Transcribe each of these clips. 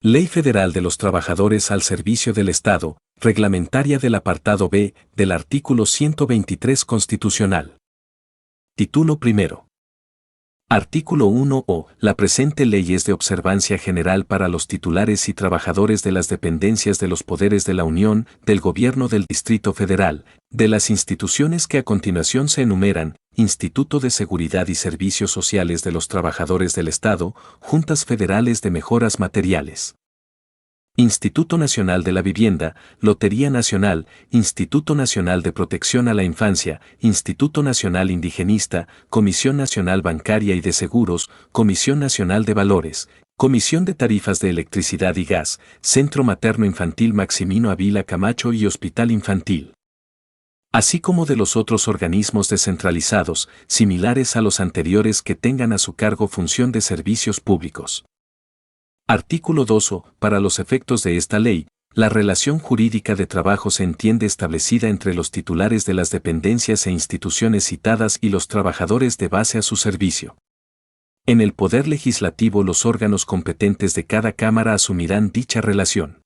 Ley Federal de los Trabajadores al Servicio del Estado, reglamentaria del apartado B del artículo 123 constitucional. Título primero. Artículo 1 o. La presente ley es de observancia general para los titulares y trabajadores de las dependencias de los poderes de la Unión, del Gobierno del Distrito Federal, de las instituciones que a continuación se enumeran: Instituto de Seguridad y Servicios Sociales de los Trabajadores del Estado, Juntas Federales de Mejoras Materiales, Instituto Nacional de la Vivienda, Lotería Nacional, Instituto Nacional de Protección a la Infancia, Instituto Nacional Indigenista, Comisión Nacional Bancaria y de Seguros, Comisión Nacional de Valores, Comisión de Tarifas de Electricidad y Gas, Centro Materno Infantil Maximino Ávila Camacho y Hospital Infantil, así como de los otros organismos descentralizados, similares a los anteriores que tengan a su cargo función de servicios públicos. Artículo 2 o. Para los efectos de esta ley, la relación jurídica de trabajo se entiende establecida entre los titulares de las dependencias e instituciones citadas y los trabajadores de base a su servicio. En el Poder Legislativo, los órganos competentes de cada Cámara asumirán dicha relación.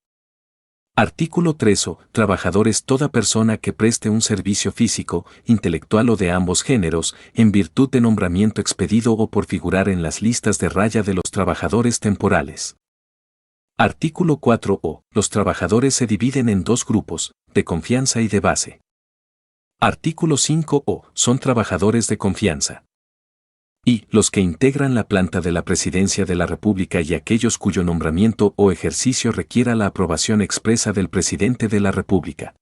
Artículo 3 o. Trabajadores: toda persona que preste un servicio físico, intelectual o de ambos géneros, en virtud de nombramiento expedido o por figurar en las listas de raya de los trabajadores temporales. Artículo 4 o. Los trabajadores se dividen en dos grupos, de confianza y de base. Artículo 5 o. Son trabajadores de confianza. Y los que integran la planta de la Presidencia de la República y aquellos cuyo nombramiento o ejercicio requiera la aprobación expresa del Presidente de la República.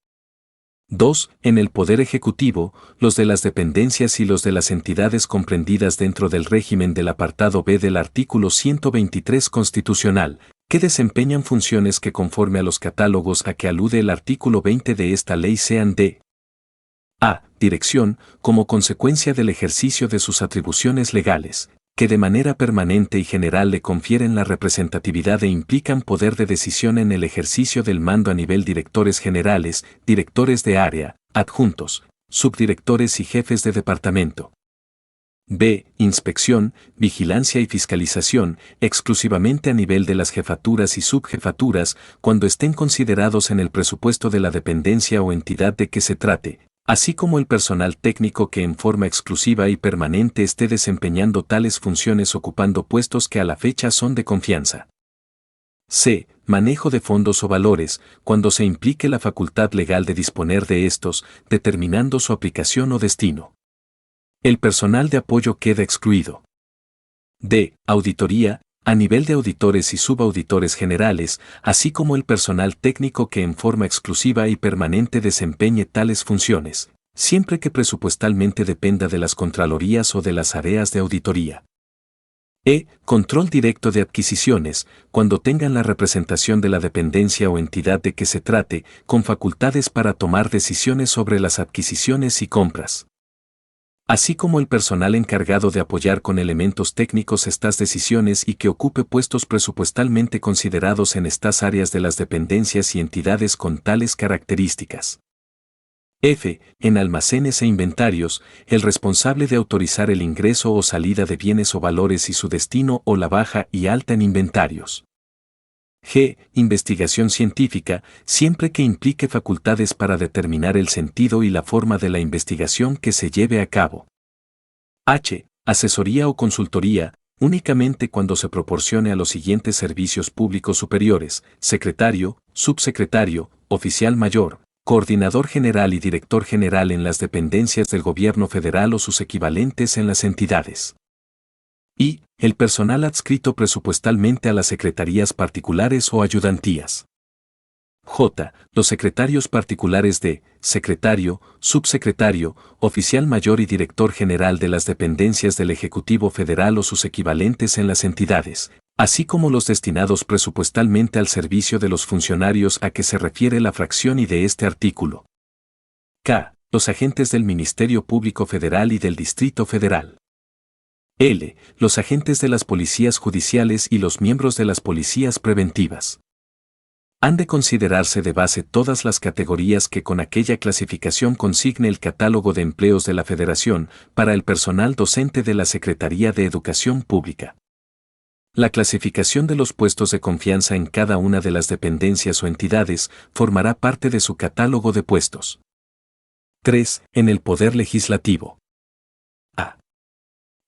2. En el Poder Ejecutivo, los de las dependencias y los de las entidades comprendidas dentro del régimen del apartado B del artículo 123 constitucional, que desempeñan funciones que conforme a los catálogos a que alude el artículo 20 de esta ley sean de a. Dirección, como consecuencia del ejercicio de sus atribuciones legales, que de manera permanente y general le confieren la representatividad e implican poder de decisión en el ejercicio del mando a nivel directores generales, directores de área, adjuntos, subdirectores y jefes de departamento. B. Inspección, vigilancia y fiscalización, exclusivamente a nivel de las jefaturas y subjefaturas, cuando estén considerados en el presupuesto de la dependencia o entidad de que se trate, así como el personal técnico que en forma exclusiva y permanente esté desempeñando tales funciones ocupando puestos que a la fecha son de confianza. C. Manejo de fondos o valores, cuando se implique la facultad legal de disponer de estos, determinando su aplicación o destino. El personal de apoyo queda excluido. D. Auditoría, a nivel de auditores y subauditores generales, así como el personal técnico que en forma exclusiva y permanente desempeñe tales funciones, siempre que presupuestalmente dependa de las contralorías o de las áreas de auditoría. E. Control directo de adquisiciones, cuando tengan la representación de la dependencia o entidad de que se trate, con facultades para tomar decisiones sobre las adquisiciones y compras, así como el personal encargado de apoyar con elementos técnicos estas decisiones y que ocupe puestos presupuestalmente considerados en estas áreas de las dependencias y entidades con tales características. F. En almacenes e inventarios, el responsable de autorizar el ingreso o salida de bienes o valores y su destino o la baja y alta en inventarios. G. Investigación científica, siempre que implique facultades para determinar el sentido y la forma de la investigación que se lleve a cabo. H. Asesoría o consultoría, únicamente cuando se proporcione a los siguientes servicios públicos superiores: secretario, subsecretario, oficial mayor, coordinador general y director general en las dependencias del gobierno federal o sus equivalentes en las entidades. Y. El personal adscrito presupuestalmente a las secretarías particulares o ayudantías. J. Los secretarios particulares de secretario, subsecretario, oficial mayor y director general de las dependencias del Ejecutivo Federal o sus equivalentes en las entidades, así como los destinados presupuestalmente al servicio de los funcionarios a que se refiere la fracción y de este artículo. K. Los agentes del Ministerio Público Federal y del Distrito Federal. L. Los agentes de las policías judiciales y los miembros de las policías preventivas. Han de considerarse de base todas las categorías que con aquella clasificación consigne el Catálogo de Empleos de la Federación para el personal docente de la Secretaría de Educación Pública. La clasificación de los puestos de confianza en cada una de las dependencias o entidades formará parte de su catálogo de puestos. 3. En el Poder Legislativo. A.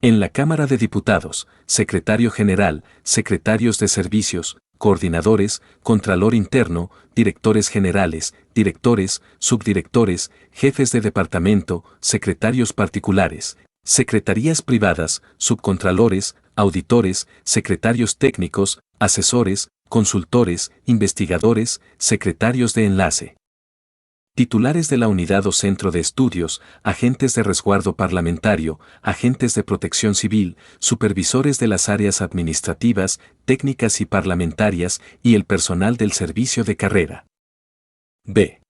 En la Cámara de Diputados, Secretario General, Secretarios de Servicios, Coordinadores, Contralor Interno, Directores Generales, Directores, Subdirectores, Jefes de Departamento, Secretarios Particulares, Secretarías Privadas, Subcontralores, Auditores, Secretarios Técnicos, Asesores, Consultores, Investigadores, Secretarios de Enlace. Titulares de la unidad o centro de estudios, agentes de resguardo parlamentario, agentes de protección civil, supervisores de las áreas administrativas, técnicas y parlamentarias y el personal del servicio de carrera. B.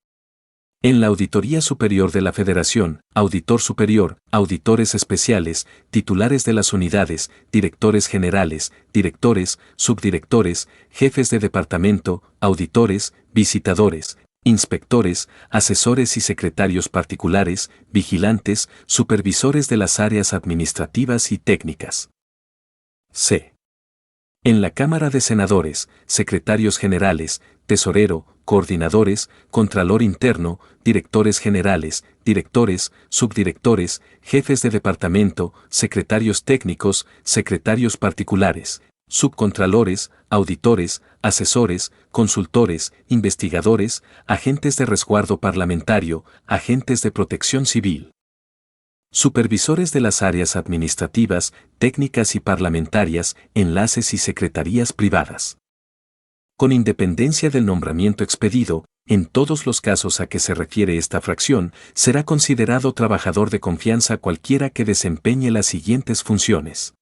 En la Auditoría Superior de la Federación, Auditor Superior, Auditores Especiales, titulares de las unidades, directores generales, directores, subdirectores, jefes de departamento, auditores, visitadores, inspectores, asesores y secretarios particulares, vigilantes, supervisores de las áreas administrativas y técnicas. C. En la Cámara de Senadores, secretarios generales, tesorero, coordinadores, contralor interno, directores generales, directores, subdirectores, jefes de departamento, secretarios técnicos, secretarios particulares, subcontralores, auditores, asesores, consultores, investigadores, agentes de resguardo parlamentario, agentes de protección civil. Supervisores de las áreas administrativas, técnicas y parlamentarias, enlaces y secretarías privadas. Con independencia del nombramiento expedido, en todos los casos a que se refiere esta fracción, será considerado trabajador de confianza cualquiera que desempeñe las siguientes funciones.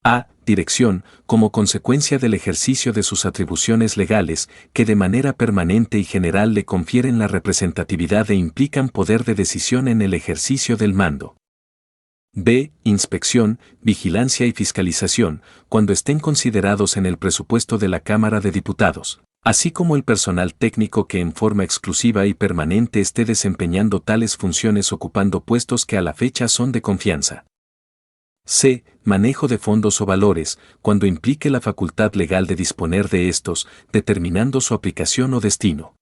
A. Dirección, como consecuencia del ejercicio de sus atribuciones legales, que de manera permanente y general le confieren la representatividad e implican poder de decisión en el ejercicio del mando. B. Inspección, vigilancia y fiscalización, cuando estén considerados en el presupuesto de la Cámara de Diputados, así como el personal técnico que en forma exclusiva y permanente esté desempeñando tales funciones ocupando puestos que a la fecha son de confianza. C. Manejo de fondos o valores, cuando implique la facultad legal de disponer de estos, determinando su aplicación o destino.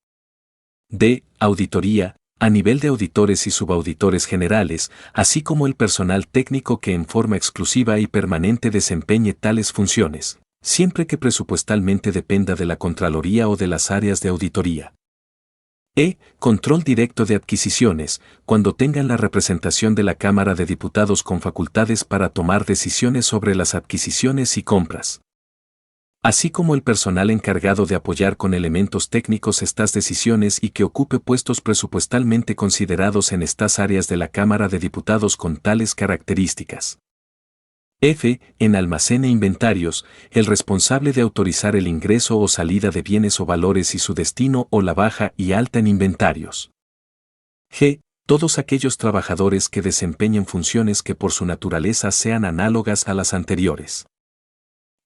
D. Auditoría, a nivel de auditores y subauditores generales, así como el personal técnico que en forma exclusiva y permanente desempeñe tales funciones, siempre que presupuestalmente dependa de la Contraloría o de las áreas de auditoría. E. Control directo de adquisiciones, cuando tengan la representación de la Cámara de Diputados con facultades para tomar decisiones sobre las adquisiciones y compras. Así como el personal encargado de apoyar con elementos técnicos estas decisiones y que ocupe puestos presupuestalmente considerados en estas áreas de la Cámara de Diputados con tales características. F. En almacén e inventarios, el responsable de autorizar el ingreso o salida de bienes o valores y su destino o la baja y alta en inventarios. G. Todos aquellos trabajadores que desempeñen funciones que por su naturaleza sean análogas a las anteriores.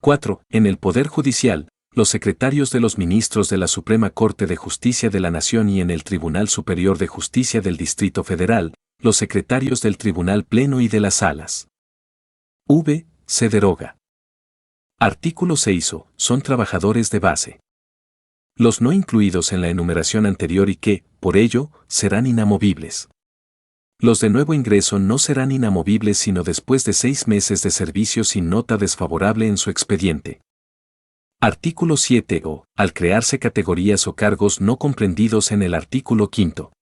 4. En el Poder Judicial, los secretarios de los ministros de la Suprema Corte de Justicia de la Nación y en el Tribunal Superior de Justicia del Distrito Federal, los secretarios del Tribunal Pleno y de las Salas. V. Se deroga. Artículo 6. Son trabajadores de base. Los no incluidos en la enumeración anterior y que, por ello, serán inamovibles. Los de nuevo ingreso no serán inamovibles sino después de 6 meses de servicio sin nota desfavorable en su expediente. Artículo 7. Al crearse categorías o cargos no comprendidos en el artículo 5.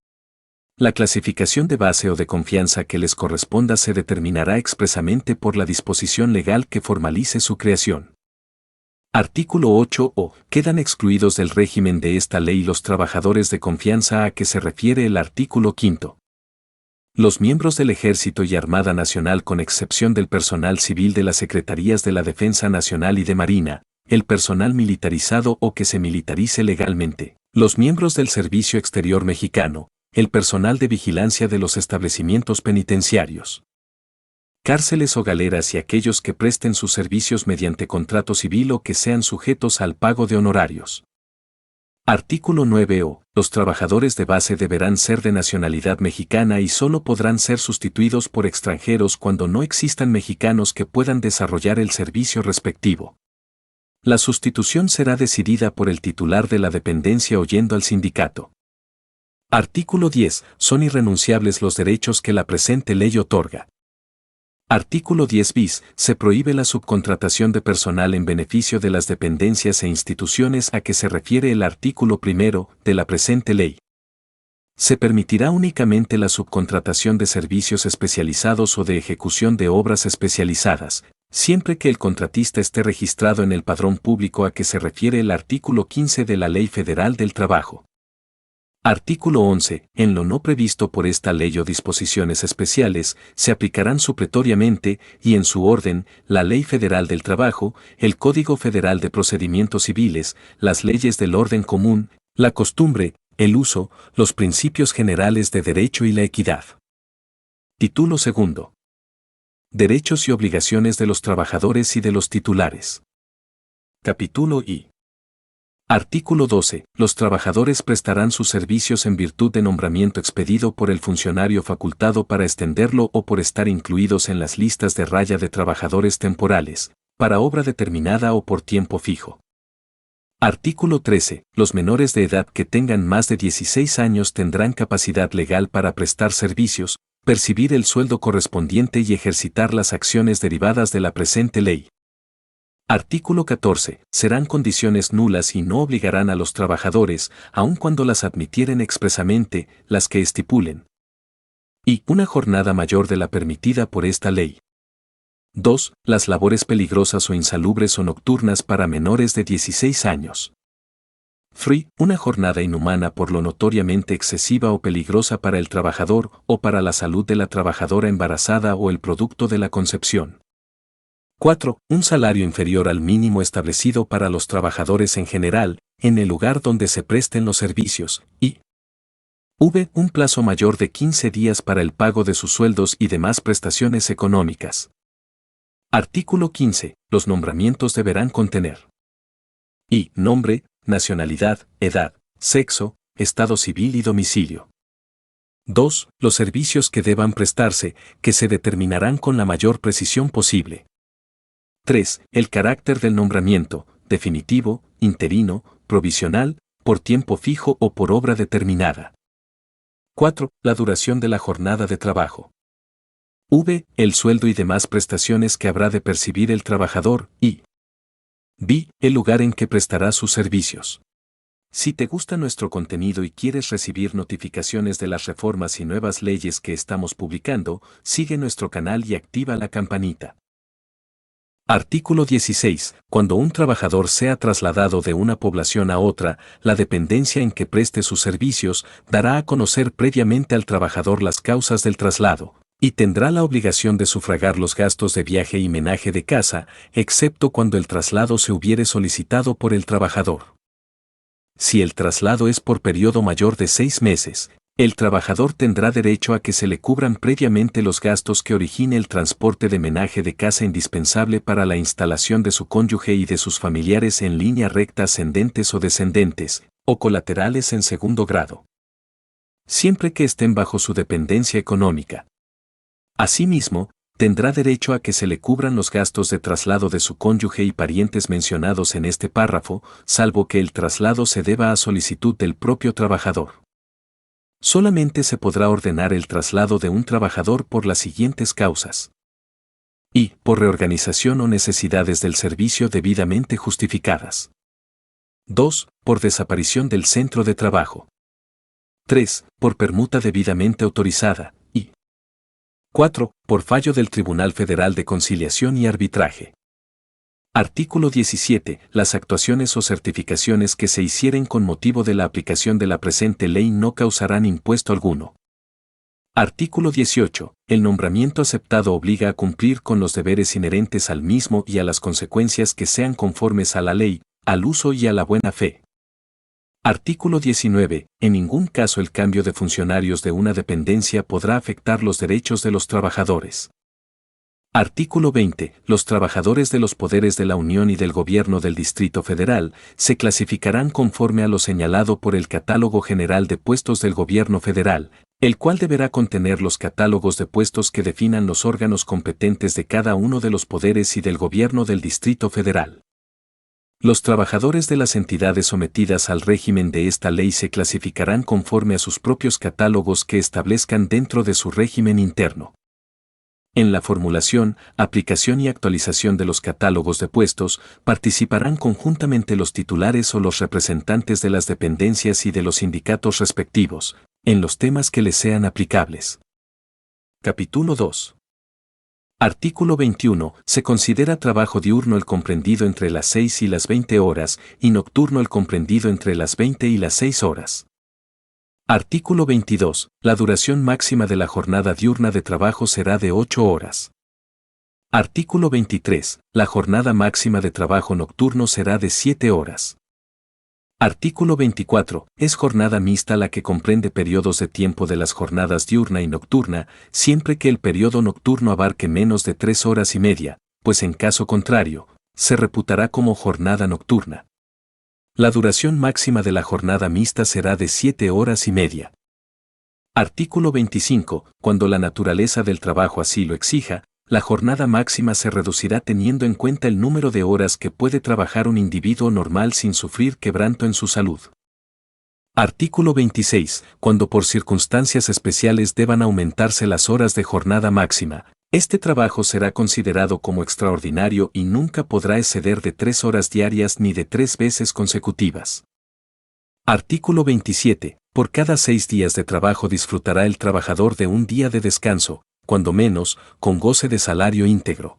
La clasificación de base o de confianza que les corresponda se determinará expresamente por la disposición legal que formalice su creación. Artículo 8. Quedan excluidos del régimen de esta ley los trabajadores de confianza a que se refiere el artículo 5. Los miembros del Ejército y Armada Nacional con excepción del personal civil de las Secretarías de la Defensa Nacional y de Marina, el personal militarizado o que se militarice legalmente, los miembros del Servicio Exterior Mexicano, el personal de vigilancia de los establecimientos penitenciarios, cárceles o galeras y aquellos que presten sus servicios mediante contrato civil o que sean sujetos al pago de honorarios. Artículo 9. Los trabajadores de base deberán ser de nacionalidad mexicana y solo podrán ser sustituidos por extranjeros cuando no existan mexicanos que puedan desarrollar el servicio respectivo. La sustitución será decidida por el titular de la dependencia oyendo al sindicato. Artículo 10. Son irrenunciables los derechos que la presente ley otorga. Artículo 10 bis. Se prohíbe la subcontratación de personal en beneficio de las dependencias e instituciones a que se refiere el artículo 1 de la presente ley. Se permitirá únicamente la subcontratación de servicios especializados o de ejecución de obras especializadas, siempre que el contratista esté registrado en el padrón público a que se refiere el artículo 15 de la Ley Federal del Trabajo. Artículo 11. En lo no previsto por esta ley o disposiciones especiales, se aplicarán supletoriamente, y en su orden, la Ley Federal del Trabajo, el Código Federal de Procedimientos Civiles, las leyes del orden común, la costumbre, el uso, los principios generales de derecho y la equidad. Título 2. Derechos y obligaciones de los trabajadores y de los titulares. Capítulo I. Artículo 12. Los trabajadores prestarán sus servicios en virtud de nombramiento expedido por el funcionario facultado para extenderlo o por estar incluidos en las listas de raya de trabajadores temporales, para obra determinada o por tiempo fijo. Artículo 13. Los menores de edad que tengan más de 16 años tendrán capacidad legal para prestar servicios, percibir el sueldo correspondiente y ejercitar las acciones derivadas de la presente ley. Artículo 14. Serán condiciones nulas y no obligarán a los trabajadores, aun cuando las admitieren expresamente, las que estipulen. Y una jornada mayor de la permitida por esta ley. 2. Las labores peligrosas o insalubres o nocturnas para menores de 16 años. 3. Una jornada inhumana por lo notoriamente excesiva o peligrosa para el trabajador o para la salud de la trabajadora embarazada o el producto de la concepción. 4. Un salario inferior al mínimo establecido para los trabajadores en general, en el lugar donde se presten los servicios, y un plazo mayor de 15 días para el pago de sus sueldos y demás prestaciones económicas. Artículo 15. Los nombramientos deberán contener y nombre, nacionalidad, edad, sexo, estado civil y domicilio. 2. Los servicios que deban prestarse, que se determinarán con la mayor precisión posible. 3. El carácter del nombramiento, definitivo, interino, provisional, por tiempo fijo o por obra determinada. 4. La duración de la jornada de trabajo. El sueldo y demás prestaciones que habrá de percibir el trabajador y el lugar en que prestará sus servicios. Si te gusta nuestro contenido y quieres recibir notificaciones de las reformas y nuevas leyes que estamos publicando, sigue nuestro canal y activa la campanita. Artículo 16. Cuando un trabajador sea trasladado de una población a otra, la dependencia en que preste sus servicios dará a conocer previamente al trabajador las causas del traslado, y tendrá la obligación de sufragar los gastos de viaje y menaje de casa, excepto cuando el traslado se hubiere solicitado por el trabajador. Si el traslado es por periodo mayor de 6 meses, el trabajador tendrá derecho a que se le cubran previamente los gastos que origine el transporte de menaje de casa indispensable para la instalación de su cónyuge y de sus familiares en línea recta ascendentes o descendentes, o colaterales en segundo grado, siempre que estén bajo su dependencia económica. Asimismo, tendrá derecho a que se le cubran los gastos de traslado de su cónyuge y parientes mencionados en este párrafo, salvo que el traslado se deba a solicitud del propio trabajador. Solamente se podrá ordenar el traslado de un trabajador por las siguientes causas. Y, por reorganización o necesidades del servicio debidamente justificadas. 2. Por desaparición del centro de trabajo. 3. Por permuta debidamente autorizada. Y 4. Por fallo del Tribunal Federal de Conciliación y Arbitraje. Artículo 17. Las actuaciones o certificaciones que se hicieren con motivo de la aplicación de la presente ley no causarán impuesto alguno. Artículo 18. El nombramiento aceptado obliga a cumplir con los deberes inherentes al mismo y a las consecuencias que sean conformes a la ley, al uso y a la buena fe. Artículo 19. En ningún caso el cambio de funcionarios de una dependencia podrá afectar los derechos de los trabajadores. Artículo 20. Los trabajadores de los poderes de la Unión y del Gobierno del Distrito Federal se clasificarán conforme a lo señalado por el Catálogo General de Puestos del Gobierno Federal, el cual deberá contener los catálogos de puestos que definan los órganos competentes de cada uno de los poderes y del Gobierno del Distrito Federal. Los trabajadores de las entidades sometidas al régimen de esta ley se clasificarán conforme a sus propios catálogos que establezcan dentro de su régimen interno. En la formulación, aplicación y actualización de los catálogos de puestos participarán conjuntamente los titulares o los representantes de las dependencias y de los sindicatos respectivos, en los temas que les sean aplicables. Capítulo 2. Artículo 21. Se considera trabajo diurno el comprendido entre las 6 y las 20 horas y nocturno el comprendido entre las 20 y las 6 horas. Artículo 22. La duración máxima de la jornada diurna de trabajo será de 8 horas. Artículo 23. La jornada máxima de trabajo nocturno será de 7 horas. Artículo 24. Es jornada mixta la que comprende periodos de tiempo de las jornadas diurna y nocturna, siempre que el periodo nocturno abarque menos de 3 horas y media, pues en caso contrario, se reputará como jornada nocturna. La duración máxima de la jornada mixta será de 7 horas y media. Artículo 25. Cuando la naturaleza del trabajo así lo exija, la jornada máxima se reducirá teniendo en cuenta el número de horas que puede trabajar un individuo normal sin sufrir quebranto en su salud. Artículo 26. Cuando por circunstancias especiales deban aumentarse las horas de jornada máxima, este trabajo será considerado como extraordinario y nunca podrá exceder de 3 horas diarias ni de 3 veces consecutivas. Artículo 27. Por cada 6 días de trabajo disfrutará el trabajador de un día de descanso, cuando menos, con goce de salario íntegro.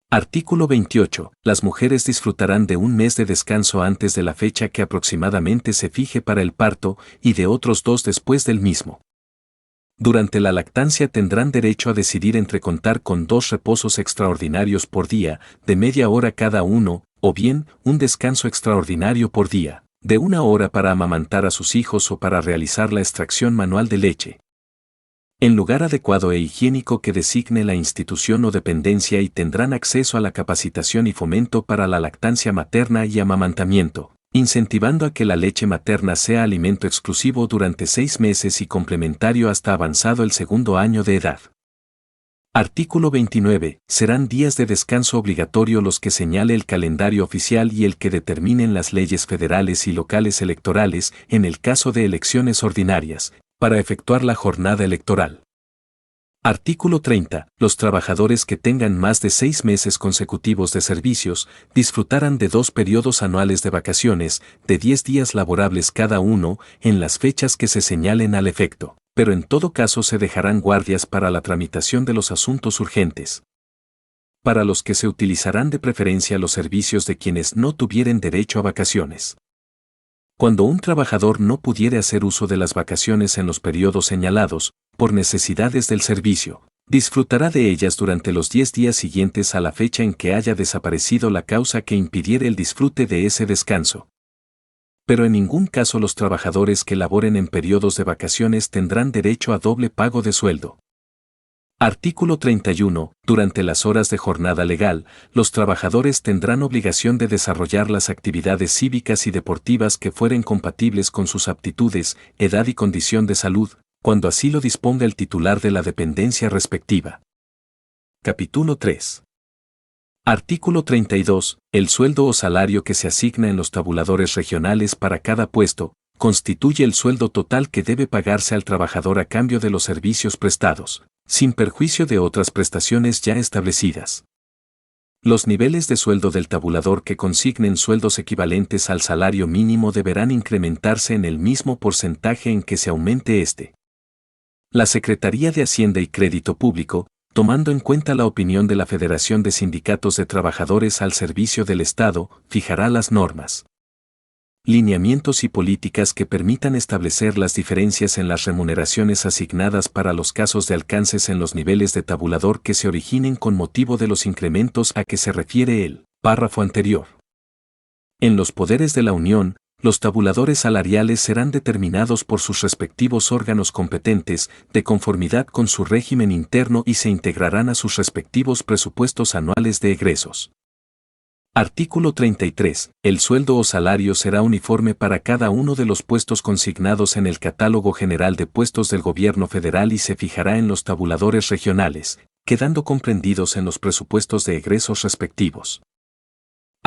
Artículo 28. Las mujeres disfrutarán de un mes de descanso antes de la fecha que aproximadamente se fije para el parto y de otros 2 después del mismo. Durante la lactancia tendrán derecho a decidir entre contar con 2 reposos extraordinarios por día, de media hora cada uno, o bien, un descanso extraordinario por día, de 1 hora para amamantar a sus hijos o para realizar la extracción manual de leche, en lugar adecuado e higiénico que designe la institución o dependencia, y tendrán acceso a la capacitación y fomento para la lactancia materna y amamantamiento, incentivando a que la leche materna sea alimento exclusivo durante 6 meses y complementario hasta avanzado el 2º año de edad. Artículo 29. Serán días de descanso obligatorio los que señale el calendario oficial y el que determinen las leyes federales y locales electorales en el caso de elecciones ordinarias, para efectuar la jornada electoral. Artículo 30. Los trabajadores que tengan más de 6 meses consecutivos de servicios disfrutarán de 2 periodos anuales de vacaciones, de 10 días laborables cada uno, en las fechas que se señalen al efecto, pero en todo caso se dejarán guardias para la tramitación de los asuntos urgentes, para los que se utilizarán de preferencia los servicios de quienes no tuvieren derecho a vacaciones. Cuando un trabajador no pudiere hacer uso de las vacaciones en los periodos señalados, por necesidades del servicio, disfrutará de ellas durante los 10 días siguientes a la fecha en que haya desaparecido la causa que impidiere el disfrute de ese descanso. Pero en ningún caso los trabajadores que laboren en periodos de vacaciones tendrán derecho a doble pago de sueldo. Artículo 31. Durante las horas de jornada legal, los trabajadores tendrán obligación de desarrollar las actividades cívicas y deportivas que fueren compatibles con sus aptitudes, edad y condición de salud, cuando así lo disponga el titular de la dependencia respectiva. Capítulo 3. Artículo 32. El sueldo o salario que se asigna en los tabuladores regionales para cada puesto, constituye el sueldo total que debe pagarse al trabajador a cambio de los servicios prestados, sin perjuicio de otras prestaciones ya establecidas. Los niveles de sueldo del tabulador que consignen sueldos equivalentes al salario mínimo deberán incrementarse en el mismo porcentaje en que se aumente este. La Secretaría de Hacienda y Crédito Público, tomando en cuenta la opinión de la Federación de Sindicatos de Trabajadores al Servicio del Estado, fijará las normas, lineamientos y políticas que permitan establecer las diferencias en las remuneraciones asignadas para los casos de alcances en los niveles de tabulador que se originen con motivo de los incrementos a que se refiere el párrafo anterior. En los poderes de la Unión, los tabuladores salariales serán determinados por sus respectivos órganos competentes, de conformidad con su régimen interno, y se integrarán a sus respectivos presupuestos anuales de egresos. Artículo 33. El sueldo o salario será uniforme para cada uno de los puestos consignados en el Catálogo General de Puestos del Gobierno Federal y se fijará en los tabuladores regionales, quedando comprendidos en los presupuestos de egresos respectivos.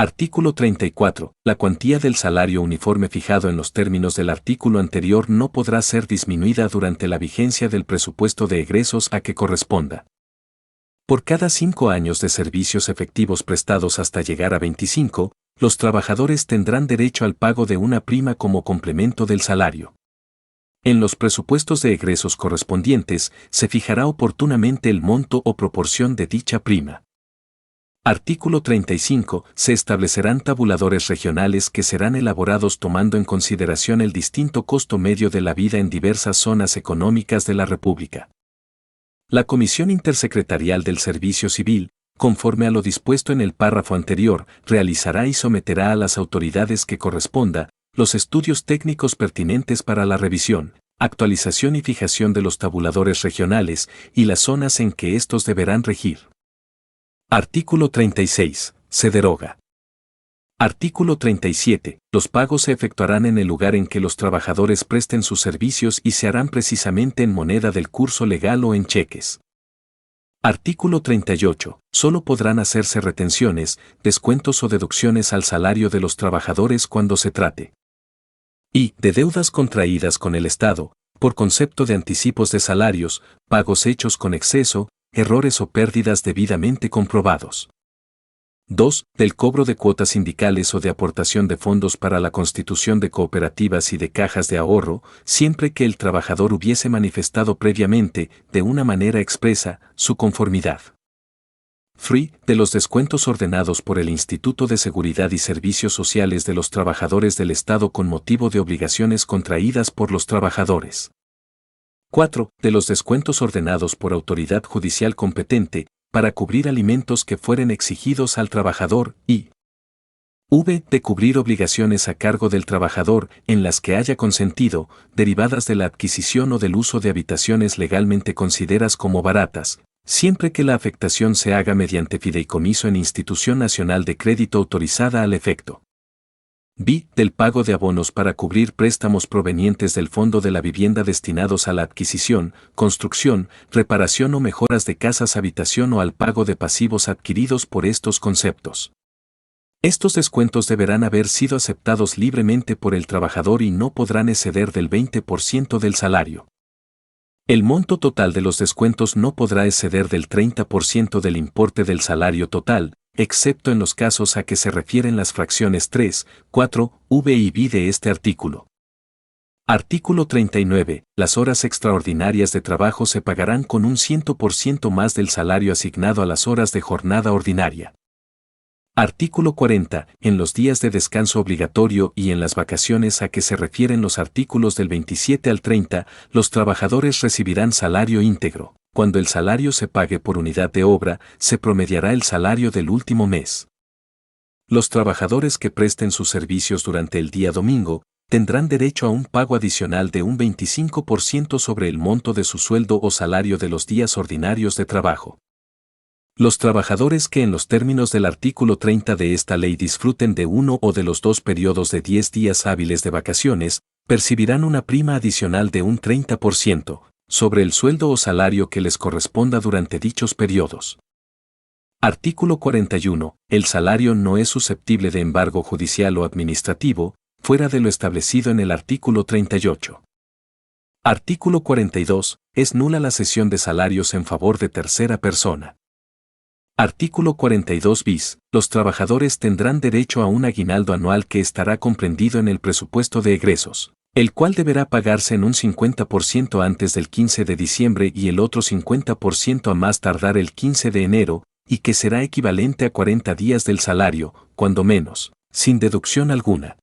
Artículo 34. La cuantía del salario uniforme fijado en los términos del artículo anterior no podrá ser disminuida durante la vigencia del presupuesto de egresos a que corresponda. Por cada 5 años de servicios efectivos prestados hasta llegar a 25, los trabajadores tendrán derecho al pago de una prima como complemento del salario. En los presupuestos de egresos correspondientes se fijará oportunamente el monto o proporción de dicha prima. Artículo 35. Se establecerán tabuladores regionales que serán elaborados tomando en consideración el distinto costo medio de la vida en diversas zonas económicas de la República. La Comisión Intersecretarial del Servicio Civil, conforme a lo dispuesto en el párrafo anterior, realizará y someterá a las autoridades que corresponda los estudios técnicos pertinentes para la revisión, actualización y fijación de los tabuladores regionales y las zonas en que estos deberán regir. Artículo 36. Se deroga. Artículo 37. Los pagos se efectuarán en el lugar en que los trabajadores presten sus servicios y se harán precisamente en moneda del curso legal o en cheques. Artículo 38. Solo podrán hacerse retenciones, descuentos o deducciones al salario de los trabajadores cuando se trate y de deudas contraídas con el Estado, por concepto de anticipos de salarios, pagos hechos con exceso, errores o pérdidas debidamente comprobados. 2. Del cobro de cuotas sindicales o de aportación de fondos para la constitución de cooperativas y de cajas de ahorro, siempre que el trabajador hubiese manifestado previamente, de una manera expresa, su conformidad. 3. De los descuentos ordenados por el Instituto de Seguridad y Servicios Sociales de los trabajadores del Estado con motivo de obligaciones contraídas por los trabajadores. 4. De los descuentos ordenados por autoridad judicial competente, para cubrir alimentos que fueren exigidos al trabajador y v. De cubrir obligaciones a cargo del trabajador en las que haya consentido, derivadas de la adquisición o del uso de habitaciones legalmente consideradas como baratas, siempre que la afectación se haga mediante fideicomiso en institución nacional de crédito autorizada al efecto. B. Del pago de abonos para cubrir préstamos provenientes del Fondo de la Vivienda destinados a la adquisición, construcción, reparación o mejoras de casas habitación o al pago de pasivos adquiridos por estos conceptos. Estos descuentos deberán haber sido aceptados libremente por el trabajador y no podrán exceder del 20% del salario. El monto total de los descuentos no podrá exceder del 30% del importe del salario total, excepto en los casos a que se refieren las fracciones 3, 4, v y b de este artículo. Artículo 39. Las horas extraordinarias de trabajo se pagarán con un 100% más del salario asignado a las horas de jornada ordinaria. Artículo 40. En los días de descanso obligatorio y en las vacaciones a que se refieren los artículos del 27 al 30, los trabajadores recibirán salario íntegro. Cuando el salario se pague por unidad de obra, se promediará el salario del último mes. Los trabajadores que presten sus servicios durante el día domingo tendrán derecho a un pago adicional de un 25% sobre el monto de su sueldo o salario de los días ordinarios de trabajo. Los trabajadores que en los términos del artículo 30 de esta ley disfruten de uno o de los dos periodos de 10 días hábiles de vacaciones, percibirán una prima adicional de un 30%, sobre el sueldo o salario que les corresponda durante dichos periodos. Artículo 41. El salario no es susceptible de embargo judicial o administrativo, fuera de lo establecido en el artículo 38. Artículo 42. Es nula la cesión de salarios en favor de tercera persona. Artículo 42 bis. Los trabajadores tendrán derecho a un aguinaldo anual que estará comprendido en el presupuesto de egresos, el cual deberá pagarse en un 50% antes del 15 de diciembre y el otro 50% a más tardar el 15 de enero, y que será equivalente a 40 días del salario, cuando menos, sin deducción alguna.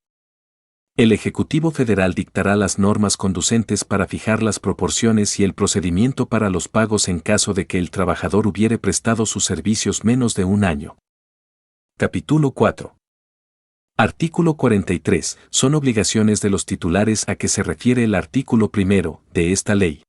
El Ejecutivo Federal dictará las normas conducentes para fijar las proporciones y el procedimiento para los pagos en caso de que el trabajador hubiere prestado sus servicios menos de un año. Capítulo 4. Artículo 43. Son obligaciones de los titulares a que se refiere el artículo 1 de esta ley.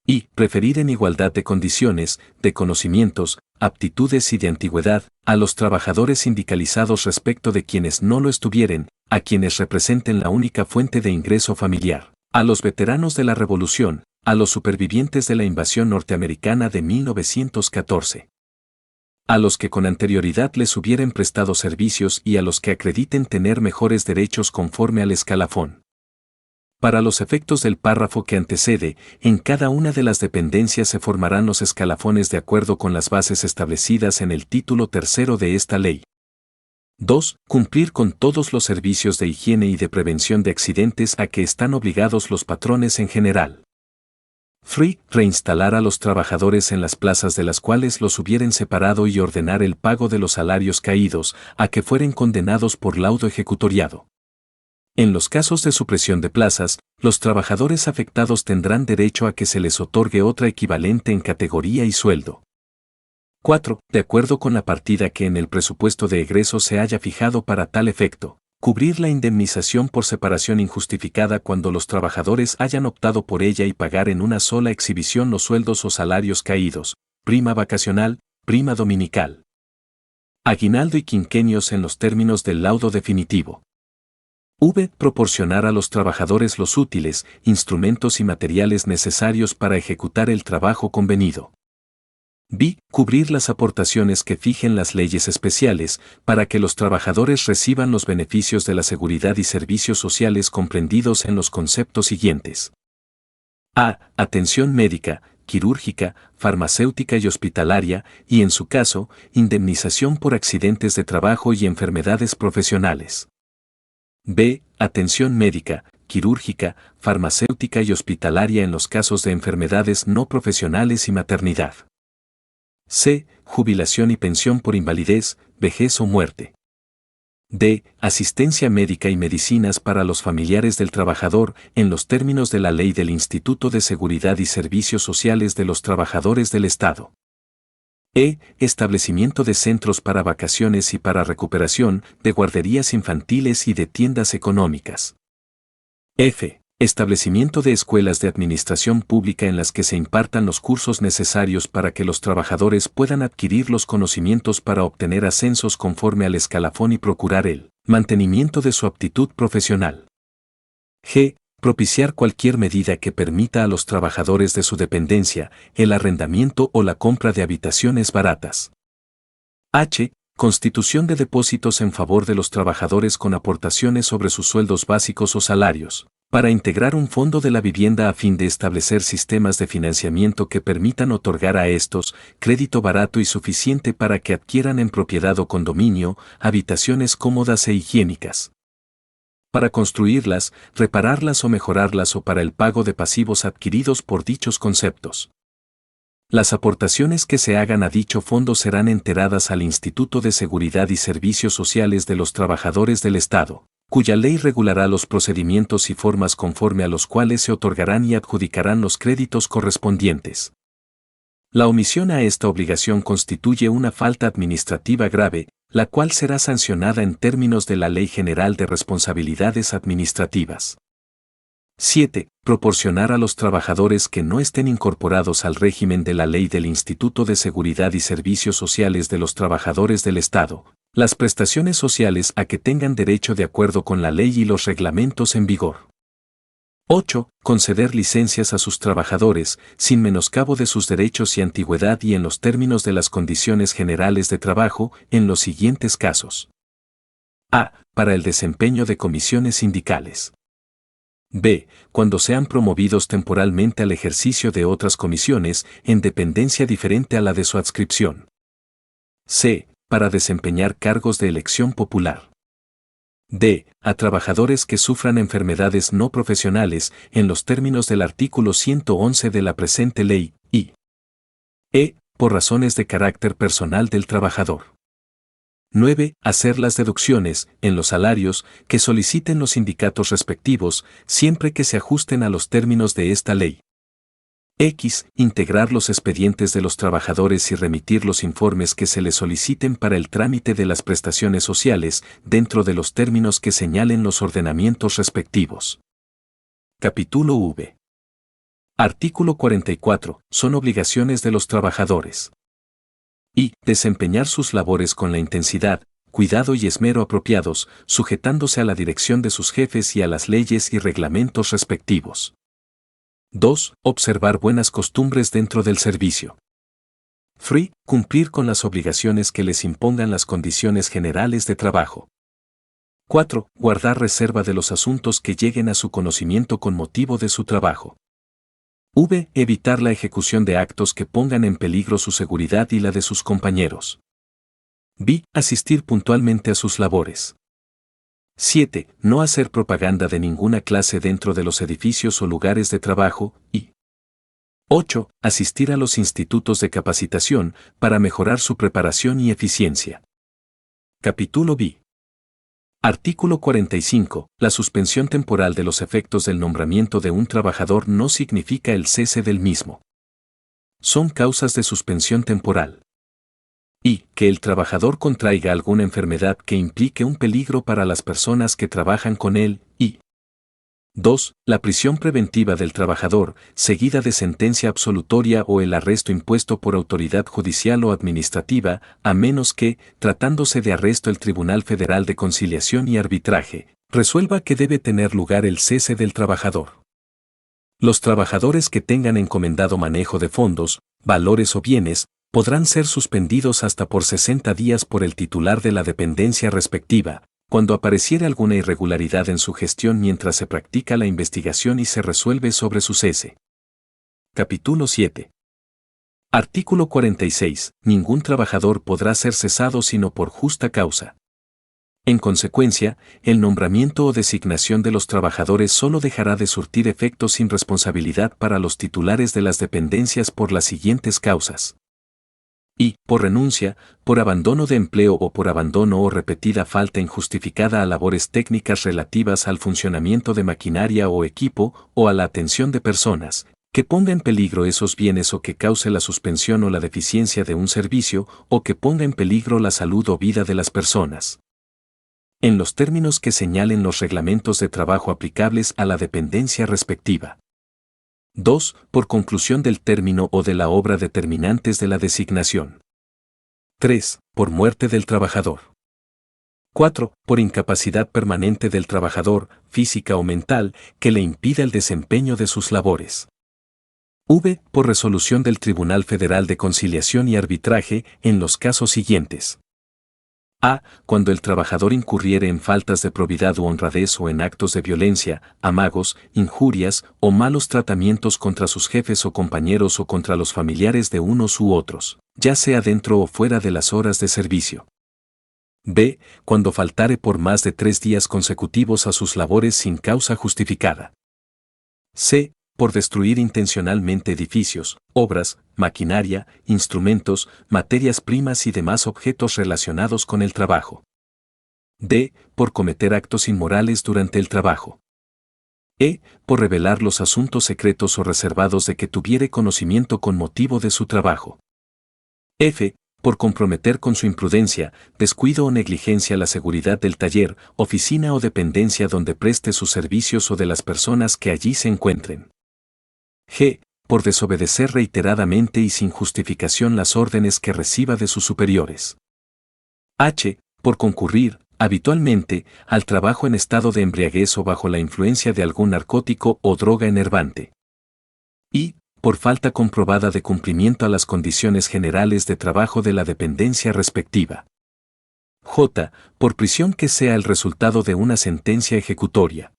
Y preferir en igualdad de condiciones, de conocimientos, aptitudes y de antigüedad, a los trabajadores sindicalizados respecto de quienes no lo estuvieren, a quienes representen la única fuente de ingreso familiar, a los veteranos de la Revolución, a los supervivientes de la invasión norteamericana de 1914. A los que con anterioridad les hubieran prestado servicios y a los que acrediten tener mejores derechos conforme al escalafón. Para los efectos del párrafo que antecede, en cada una de las dependencias se formarán los escalafones de acuerdo con las bases establecidas en el título tercero de esta ley. 2. Cumplir con todos los servicios de higiene y de prevención de accidentes a que están obligados los patrones en general. 3. Reinstalar a los trabajadores en las plazas de las cuales los hubieren separado y ordenar el pago de los salarios caídos a que fueren condenados por laudo ejecutoriado. En los casos de supresión de plazas, los trabajadores afectados tendrán derecho a que se les otorgue otra equivalente en categoría y sueldo. 4. De acuerdo con la partida que en el presupuesto de egreso se haya fijado para tal efecto, cubrir la indemnización por separación injustificada cuando los trabajadores hayan optado por ella y pagar en una sola exhibición los sueldos o salarios caídos, prima vacacional, prima dominical, aguinaldo y quinquenios en los términos del laudo definitivo. V. Proporcionar a los trabajadores los útiles, instrumentos y materiales necesarios para ejecutar el trabajo convenido. B. Cubrir las aportaciones que fijen las leyes especiales, para que los trabajadores reciban los beneficios de la seguridad y servicios sociales comprendidos en los conceptos siguientes. A. Atención médica, quirúrgica, farmacéutica y hospitalaria, y en su caso, indemnización por accidentes de trabajo y enfermedades profesionales. B. Atención médica, quirúrgica, farmacéutica y hospitalaria en los casos de enfermedades no profesionales y maternidad. C. Jubilación y pensión por invalidez, vejez o muerte. D. Asistencia médica y medicinas para los familiares del trabajador en los términos de la Ley del Instituto de Seguridad y Servicios Sociales de los Trabajadores del Estado. E. Establecimiento de centros para vacaciones y para recuperación, de guarderías infantiles y de tiendas económicas. F. Establecimiento de escuelas de administración pública en las que se impartan los cursos necesarios para que los trabajadores puedan adquirir los conocimientos para obtener ascensos conforme al escalafón y procurar el mantenimiento de su aptitud profesional. G. Propiciar cualquier medida que permita a los trabajadores de su dependencia el arrendamiento o la compra de habitaciones baratas. H. Constitución de depósitos en favor de los trabajadores con aportaciones sobre sus sueldos básicos o salarios, para integrar un fondo de la vivienda a fin de establecer sistemas de financiamiento que permitan otorgar a estos crédito barato y suficiente para que adquieran en propiedad o condominio habitaciones cómodas e higiénicas. Para construirlas, repararlas o mejorarlas o para el pago de pasivos adquiridos por dichos conceptos. Las aportaciones que se hagan a dicho fondo serán enteradas al Instituto de Seguridad y Servicios Sociales de los Trabajadores del Estado, cuya ley regulará los procedimientos y formas conforme a los cuales se otorgarán y adjudicarán los créditos correspondientes. La omisión a esta obligación constituye una falta administrativa grave, la cual será sancionada en términos de la Ley General de Responsabilidades Administrativas. 7. Proporcionar a los trabajadores que no estén incorporados al régimen de la Ley del Instituto de Seguridad y Servicios Sociales de los Trabajadores del Estado, las prestaciones sociales a que tengan derecho de acuerdo con la ley y los reglamentos en vigor. 8. Conceder licencias a sus trabajadores, sin menoscabo de sus derechos y antigüedad y en los términos de las condiciones generales de trabajo, en los siguientes casos. A. Para el desempeño de comisiones sindicales. B. Cuando sean promovidos temporalmente al ejercicio de otras comisiones, en dependencia diferente a la de su adscripción. C. Para desempeñar cargos de elección popular. D. A trabajadores que sufran enfermedades no profesionales, en los términos del artículo 111 de la presente ley, y E. Por razones de carácter personal del trabajador. 9. Hacer las deducciones, en los salarios, que soliciten los sindicatos respectivos, siempre que se ajusten a los términos de esta ley. X. Integrar los expedientes de los trabajadores y remitir los informes que se les soliciten para el trámite de las prestaciones sociales, dentro de los términos que señalen los ordenamientos respectivos. Capítulo V. Artículo 44. Son obligaciones de los trabajadores. Y. Desempeñar sus labores con la intensidad, cuidado y esmero apropiados, sujetándose a la dirección de sus jefes y a las leyes y reglamentos respectivos. 2. Observar buenas costumbres dentro del servicio. 3. Cumplir con las obligaciones que les impongan las condiciones generales de trabajo. 4. Guardar reserva de los asuntos que lleguen a su conocimiento con motivo de su trabajo. V. Evitar la ejecución de actos que pongan en peligro su seguridad y la de sus compañeros. B. Asistir puntualmente a sus labores. 7. No hacer propaganda de ninguna clase dentro de los edificios o lugares de trabajo. Y 8. Asistir a los institutos de capacitación para mejorar su preparación y eficiencia. Capítulo B. Artículo 45. La suspensión temporal de los efectos del nombramiento de un trabajador no significa el cese del mismo. Son causas de suspensión temporal. Y que el trabajador contraiga alguna enfermedad que implique un peligro para las personas que trabajan con él. Y 2. La prisión preventiva del trabajador, seguida de sentencia absolutoria o el arresto impuesto por autoridad judicial o administrativa, a menos que, tratándose de arresto, el Tribunal Federal de Conciliación y Arbitraje resuelva que debe tener lugar el cese del trabajador. Los trabajadores que tengan encomendado manejo de fondos, valores o bienes, podrán ser suspendidos hasta por 60 días por el titular de la dependencia respectiva, cuando apareciera alguna irregularidad en su gestión mientras se practica la investigación y se resuelve sobre su cese. Capítulo 7. Artículo 46. Ningún trabajador podrá ser cesado sino por justa causa. En consecuencia, el nombramiento o designación de los trabajadores solo dejará de surtir efectos sin responsabilidad para los titulares de las dependencias por las siguientes causas. Y, por renuncia, por abandono de empleo o por abandono o repetida falta injustificada a labores técnicas relativas al funcionamiento de maquinaria o equipo o a la atención de personas, que ponga en peligro esos bienes o que cause la suspensión o la deficiencia de un servicio o que ponga en peligro la salud o vida de las personas. En los términos que señalen los reglamentos de trabajo aplicables a la dependencia respectiva. 2. Por conclusión del término o de la obra determinantes de la designación. 3. Por muerte del trabajador. 4. Por incapacidad permanente del trabajador, física o mental, que le impida el desempeño de sus labores. V. Por resolución del Tribunal Federal de Conciliación y Arbitraje en los casos siguientes. A. Cuando el trabajador incurriere en faltas de probidad u honradez o en actos de violencia, amagos, injurias o malos tratamientos contra sus jefes o compañeros o contra los familiares de unos u otros, ya sea dentro o fuera de las horas de servicio. B. Cuando faltare por más de 3 días consecutivos a sus labores sin causa justificada. C. Por destruir intencionalmente edificios, obras, maquinaria, instrumentos, materias primas y demás objetos relacionados con el trabajo. D. Por cometer actos inmorales durante el trabajo. E. Por revelar los asuntos secretos o reservados de que tuviere conocimiento con motivo de su trabajo. F. Por comprometer con su imprudencia, descuido o negligencia la seguridad del taller, oficina o dependencia donde preste sus servicios o de las personas que allí se encuentren. G. Por desobedecer reiteradamente y sin justificación las órdenes que reciba de sus superiores. H. Por concurrir, habitualmente, al trabajo en estado de embriaguez o bajo la influencia de algún narcótico o droga enervante. I. Por falta comprobada de cumplimiento a las condiciones generales de trabajo de la dependencia respectiva. J. Por prisión que sea el resultado de una sentencia ejecutoria.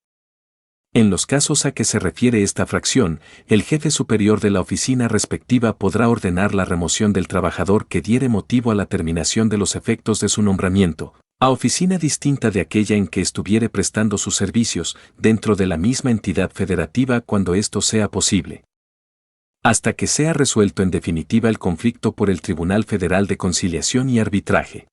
En los casos a que se refiere esta fracción, el jefe superior de la oficina respectiva podrá ordenar la remoción del trabajador que diere motivo a la terminación de los efectos de su nombramiento, a oficina distinta de aquella en que estuviere prestando sus servicios, dentro de la misma entidad federativa cuando esto sea posible. Hasta que sea resuelto en definitiva el conflicto por el Tribunal Federal de Conciliación y Arbitraje.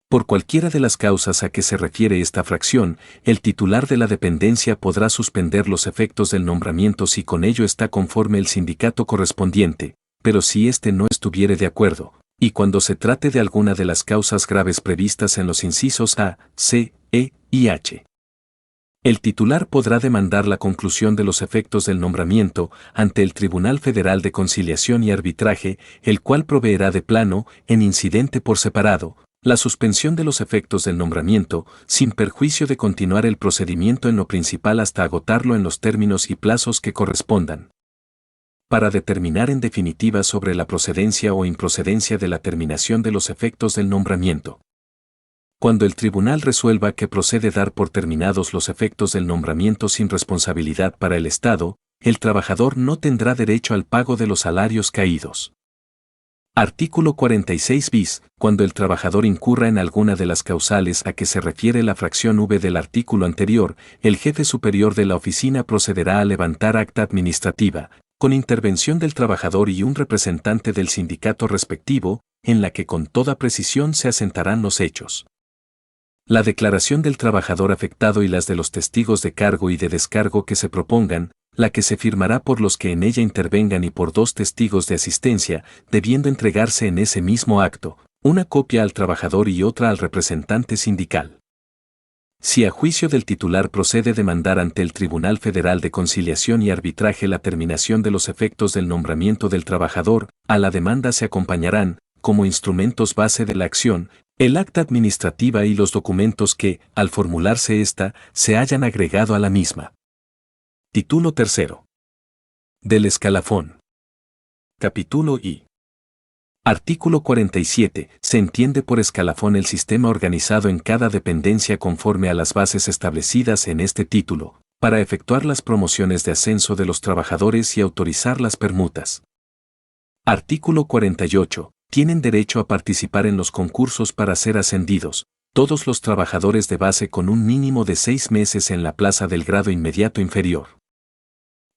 Por cualquiera de las causas a que se refiere esta fracción, el titular de la dependencia podrá suspender los efectos del nombramiento si con ello está conforme el sindicato correspondiente, pero si éste no estuviere de acuerdo, y cuando se trate de alguna de las causas graves previstas en los incisos A, C, E y H. El titular podrá demandar la conclusión de los efectos del nombramiento ante el Tribunal Federal de Conciliación y Arbitraje, el cual proveerá de plano, en incidente por separado, la suspensión de los efectos del nombramiento, sin perjuicio de continuar el procedimiento en lo principal hasta agotarlo en los términos y plazos que correspondan. para determinar en definitiva sobre la procedencia o improcedencia de la terminación de los efectos del nombramiento. Cuando el tribunal resuelva que procede dar por terminados los efectos del nombramiento sin responsabilidad para el Estado, el trabajador no tendrá derecho al pago de los salarios caídos. Artículo 46 bis. Cuando el trabajador incurra en alguna de las causales a que se refiere la fracción V del artículo anterior, el jefe superior de la oficina procederá a levantar acta administrativa, con intervención del trabajador y un representante del sindicato respectivo, en la que con toda precisión se asentarán los hechos. La declaración del trabajador afectado y las de los testigos de cargo y de descargo que se propongan, la que se firmará por los que en ella intervengan y por 2 testigos de asistencia, debiendo entregarse en ese mismo acto, una copia al trabajador y otra al representante sindical. Si a juicio del titular procede demandar ante el Tribunal Federal de Conciliación y Arbitraje la terminación de los efectos del nombramiento del trabajador, a la demanda se acompañarán, como instrumentos base de la acción, el acta administrativa y los documentos que, al formularse ésta, se hayan agregado a la misma. Título 3. Del escalafón. Capítulo I. Artículo 47. Se entiende por escalafón el sistema organizado en cada dependencia conforme a las bases establecidas en este título, para efectuar las promociones de ascenso de los trabajadores y autorizar las permutas. Artículo 48. Tienen derecho a participar en los concursos para ser ascendidos, todos los trabajadores de base con un mínimo de 6 meses en la plaza del grado inmediato inferior.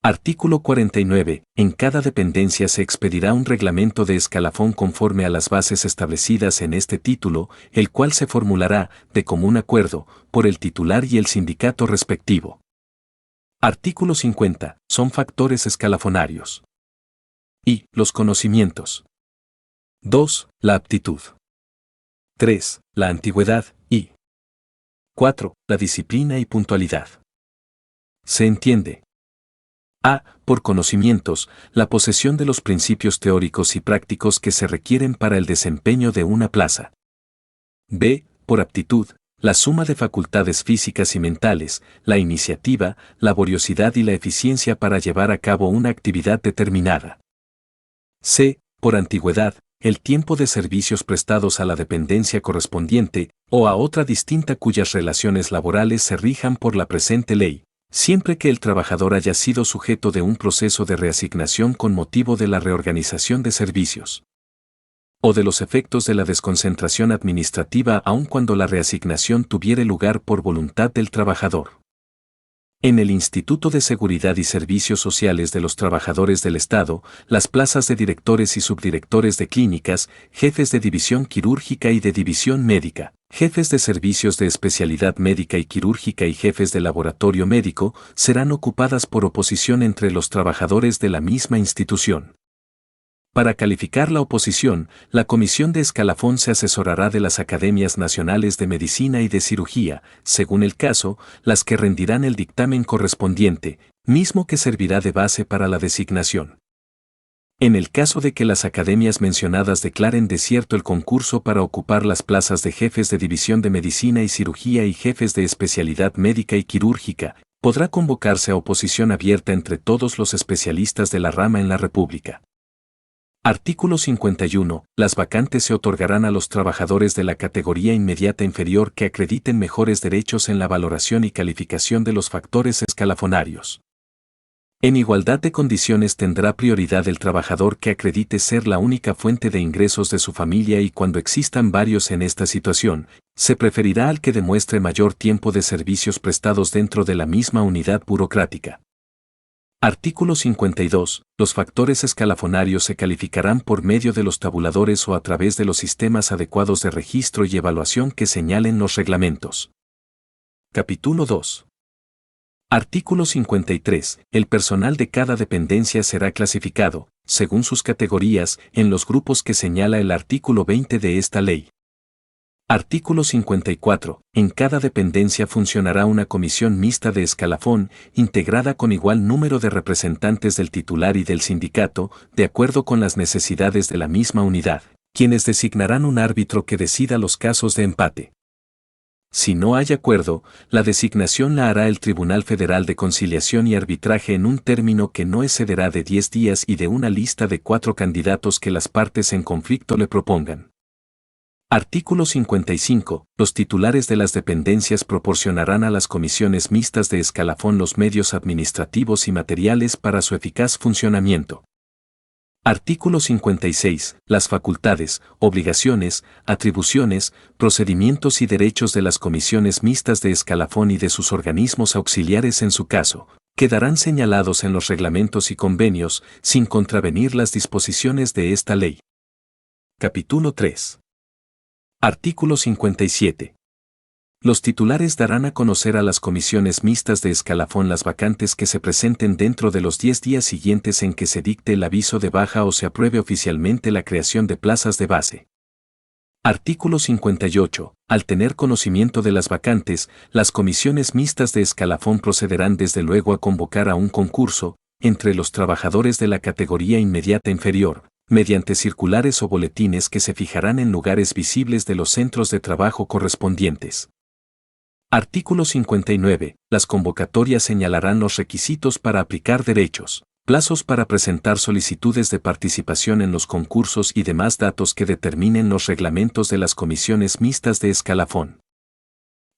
Artículo 49. En cada dependencia se expedirá un reglamento de escalafón conforme a las bases establecidas en este título, el cual se formulará, de común acuerdo, por el titular y el sindicato respectivo. Artículo 50. Son factores escalafonarios. Y. Los conocimientos. 2. La aptitud. 3. La antigüedad, y 4. La disciplina y puntualidad. Se entiende. A. Por conocimientos, la posesión de los principios teóricos y prácticos que se requieren para el desempeño de una plaza. B. Por aptitud, la suma de facultades físicas y mentales, la iniciativa, laboriosidad y la eficiencia para llevar a cabo una actividad determinada. C. Por antigüedad, el tiempo de servicios prestados a la dependencia correspondiente, o a otra distinta cuyas relaciones laborales se rijan por la presente ley, siempre que el trabajador haya sido sujeto de un proceso de reasignación con motivo de la reorganización de servicios, o de los efectos de la desconcentración administrativa aun cuando la reasignación tuviere lugar por voluntad del trabajador. En el Instituto de Seguridad y Servicios Sociales de los Trabajadores del Estado, las plazas de directores y subdirectores de clínicas, jefes de división quirúrgica y de división médica, jefes de servicios de especialidad médica y quirúrgica y jefes de laboratorio médico, serán ocupadas por oposición entre los trabajadores de la misma institución. Para calificar la oposición, la Comisión de Escalafón se asesorará de las Academias Nacionales de Medicina y de Cirugía, según el caso, las que rendirán el dictamen correspondiente, mismo que servirá de base para la designación. En el caso de que las academias mencionadas declaren desierto el concurso para ocupar las plazas de jefes de división de Medicina y Cirugía y jefes de especialidad médica y quirúrgica, podrá convocarse a oposición abierta entre todos los especialistas de la rama en la República. Artículo 51. Las vacantes se otorgarán a los trabajadores de la categoría inmediata inferior que acrediten mejores derechos en la valoración y calificación de los factores escalafonarios. En igualdad de condiciones tendrá prioridad el trabajador que acredite ser la única fuente de ingresos de su familia y cuando existan varios en esta situación, se preferirá al que demuestre mayor tiempo de servicios prestados dentro de la misma unidad burocrática. Artículo 52. Los factores escalafonarios se calificarán por medio de los tabuladores o a través de los sistemas adecuados de registro y evaluación que señalen los reglamentos. Capítulo 2. Artículo 53. El personal de cada dependencia será clasificado, según sus categorías, en los grupos que señala el artículo 20 de esta ley. Artículo 54. En cada dependencia funcionará una comisión mixta de escalafón, integrada con igual número de representantes del titular y del sindicato, de acuerdo con las necesidades de la misma unidad, quienes designarán un árbitro que decida los casos de empate. Si no hay acuerdo, la designación la hará el Tribunal Federal de Conciliación y Arbitraje en un término que no excederá de 10 días y de una lista de 4 candidatos que las partes en conflicto le propongan. Artículo 55. Los titulares de las dependencias proporcionarán a las comisiones mixtas de escalafón los medios administrativos y materiales para su eficaz funcionamiento. Artículo 56. Las facultades, obligaciones, atribuciones, procedimientos y derechos de las comisiones mixtas de escalafón y de sus organismos auxiliares en su caso, quedarán señalados en los reglamentos y convenios, sin contravenir las disposiciones de esta ley. Capítulo 3. Artículo 57. Los titulares darán a conocer a las comisiones mixtas de escalafón las vacantes que se presenten dentro de los 10 días siguientes en que se dicte el aviso de baja o se apruebe oficialmente la creación de plazas de base. Artículo 58. Al tener conocimiento de las vacantes, las comisiones mixtas de escalafón procederán desde luego a convocar a un concurso, entre los trabajadores de la categoría inmediata inferior, mediante circulares o boletines que se fijarán en lugares visibles de los centros de trabajo correspondientes. Artículo 59. Las convocatorias señalarán los requisitos para aplicar derechos, plazos para presentar solicitudes de participación en los concursos y demás datos que determinen los reglamentos de las comisiones mixtas de escalafón.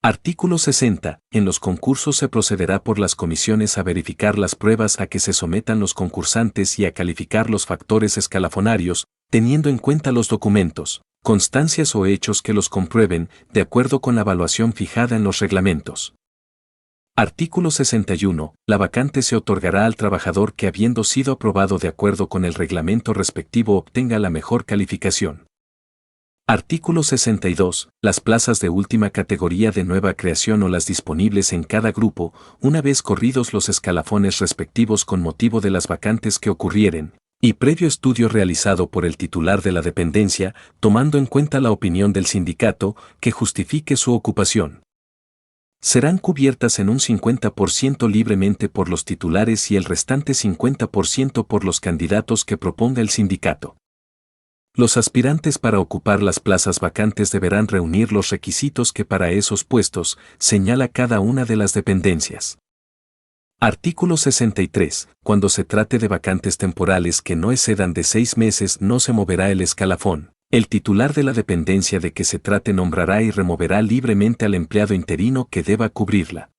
Artículo 60. En los concursos se procederá por las comisiones a verificar las pruebas a que se sometan los concursantes y a calificar los factores escalafonarios, teniendo en cuenta los documentos, constancias o hechos que los comprueben, de acuerdo con la evaluación fijada en los reglamentos. Artículo 61. La vacante se otorgará al trabajador que, habiendo sido aprobado de acuerdo con el reglamento respectivo, obtenga la mejor calificación. Artículo 62. Las plazas de última categoría de nueva creación o las disponibles en cada grupo, una vez corridos los escalafones respectivos con motivo de las vacantes que ocurrieren, y previo estudio realizado por el titular de la dependencia, tomando en cuenta la opinión del sindicato, que justifique su ocupación. Serán cubiertas en un 50% libremente por los titulares y el restante 50% por los candidatos que proponga el sindicato. Los aspirantes para ocupar las plazas vacantes deberán reunir los requisitos que para esos puestos señala cada una de las dependencias. Artículo 63. Cuando se trate de vacantes temporales que no excedan de 6 meses, no se moverá el escalafón. El titular de la dependencia de que se trate nombrará y removerá libremente al empleado interino que deba cubrirla.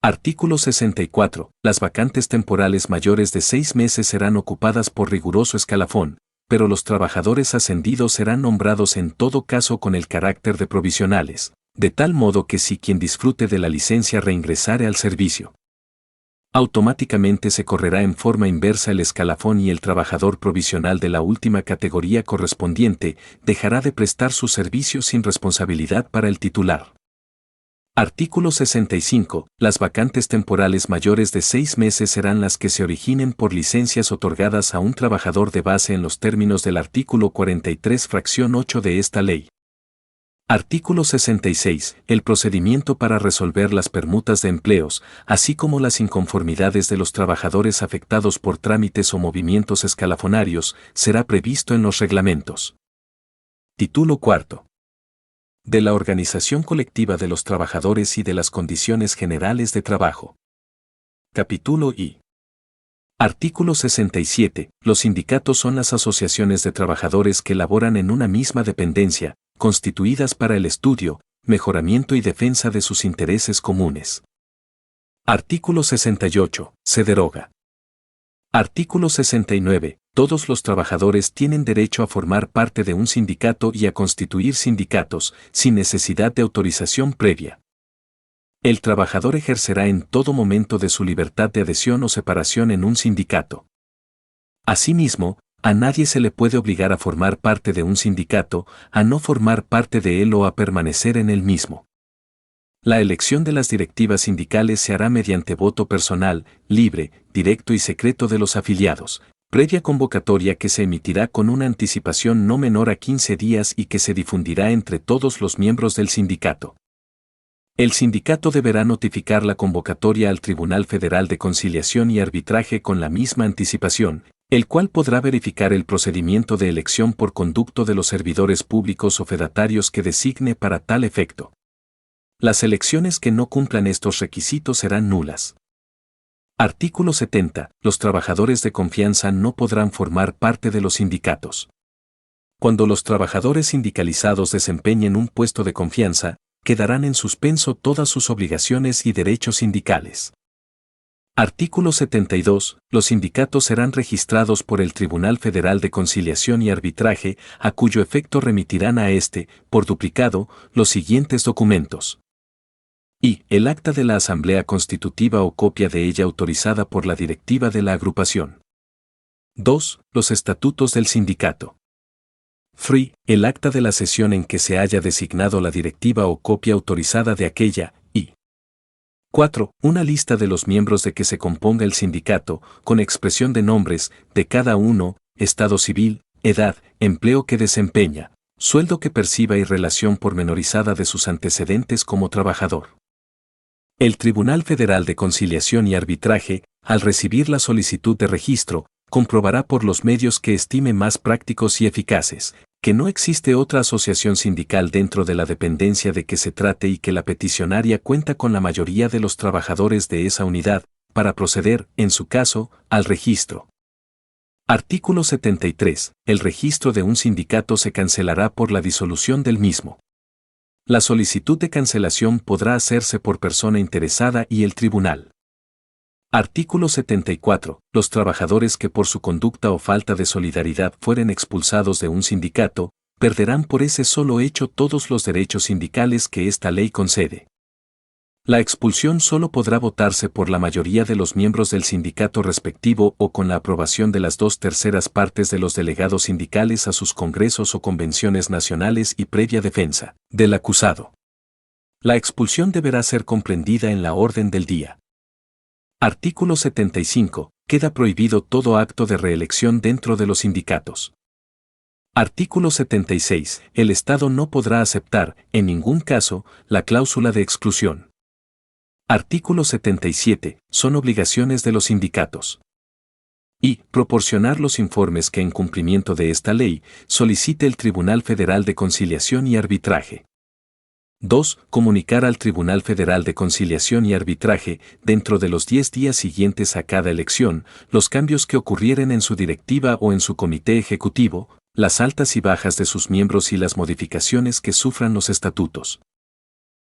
Artículo 64. Las vacantes temporales mayores de 6 meses serán ocupadas por riguroso escalafón, pero los trabajadores ascendidos serán nombrados en todo caso con el carácter de provisionales, de tal modo que si quien disfrute de la licencia reingresare al servicio, automáticamente se correrá en forma inversa el escalafón y el trabajador provisional de la última categoría correspondiente dejará de prestar su servicio sin responsabilidad para el titular. Artículo 65. Las vacantes temporales mayores de 6 meses serán las que se originen por licencias otorgadas a un trabajador de base en los términos del artículo 43 fracción 8 de esta ley. Artículo 66. El procedimiento para resolver las permutas de empleos, así como las inconformidades de los trabajadores afectados por trámites o movimientos escalafonarios, será previsto en los reglamentos. Título 4. De la organización colectiva de los trabajadores y de las condiciones generales de trabajo. Capítulo I. Artículo 67. Los sindicatos son las asociaciones de trabajadores que laboran en una misma dependencia, constituidas para el estudio, mejoramiento y defensa de sus intereses comunes. Artículo 68. Se deroga. Artículo 69. Todos los trabajadores tienen derecho a formar parte de un sindicato y a constituir sindicatos, sin necesidad de autorización previa. El trabajador ejercerá en todo momento de su libertad de adhesión o separación en un sindicato. Asimismo, a nadie se le puede obligar a formar parte de un sindicato, a no formar parte de él o a permanecer en él mismo. La elección de las directivas sindicales se hará mediante voto personal, libre, directo y secreto de los afiliados, previa convocatoria que se emitirá con una anticipación no menor a 15 días y que se difundirá entre todos los miembros del sindicato. El sindicato deberá notificar la convocatoria al Tribunal Federal de Conciliación y Arbitraje con la misma anticipación, el cual podrá verificar el procedimiento de elección por conducto de los servidores públicos o fedatarios que designe para tal efecto. Las elecciones que no cumplan estos requisitos serán nulas. Artículo 70. Los trabajadores de confianza no podrán formar parte de los sindicatos. Cuando los trabajadores sindicalizados desempeñen un puesto de confianza, quedarán en suspenso todas sus obligaciones y derechos sindicales. Artículo 72. Los sindicatos serán registrados por el Tribunal Federal de Conciliación y Arbitraje, a cuyo efecto remitirán a este, por duplicado, los siguientes documentos. Y el acta de la Asamblea Constitutiva o copia de ella autorizada por la directiva de la agrupación. 2. Los estatutos del sindicato. 3. El acta de la sesión en que se haya designado la directiva o copia autorizada de aquella, y 4. Una lista de los miembros de que se componga el sindicato, con expresión de nombres, de cada uno, estado civil, edad, empleo que desempeña, sueldo que perciba y relación pormenorizada de sus antecedentes como trabajador. El Tribunal Federal de Conciliación y Arbitraje, al recibir la solicitud de registro, comprobará por los medios que estime más prácticos y eficaces, que no existe otra asociación sindical dentro de la dependencia de que se trate y que la peticionaria cuenta con la mayoría de los trabajadores de esa unidad, para proceder, en su caso, al registro. Artículo 73. El registro de un sindicato se cancelará por la disolución del mismo. La solicitud de cancelación podrá hacerse por persona interesada y el tribunal. Artículo 74. Los trabajadores que por su conducta o falta de solidaridad fueren expulsados de un sindicato, perderán por ese solo hecho todos los derechos sindicales que esta ley concede. La expulsión solo podrá votarse por la mayoría de los miembros del sindicato respectivo o con la aprobación de las 2/3 partes de los delegados sindicales a sus congresos o convenciones nacionales y previa defensa del acusado. La expulsión deberá ser comprendida en la orden del día. Artículo 75. Queda prohibido todo acto de reelección dentro de los sindicatos. Artículo 76. El Estado no podrá aceptar, en ningún caso, la cláusula de exclusión. Artículo 77. Son obligaciones de los sindicatos. Y proporcionar los informes que en cumplimiento de esta ley solicite el Tribunal Federal de Conciliación y Arbitraje. 2. Comunicar al Tribunal Federal de Conciliación y Arbitraje, dentro de los 10 días siguientes a cada elección, los cambios que ocurrieren en su directiva o en su comité ejecutivo, las altas y bajas de sus miembros y las modificaciones que sufran los estatutos.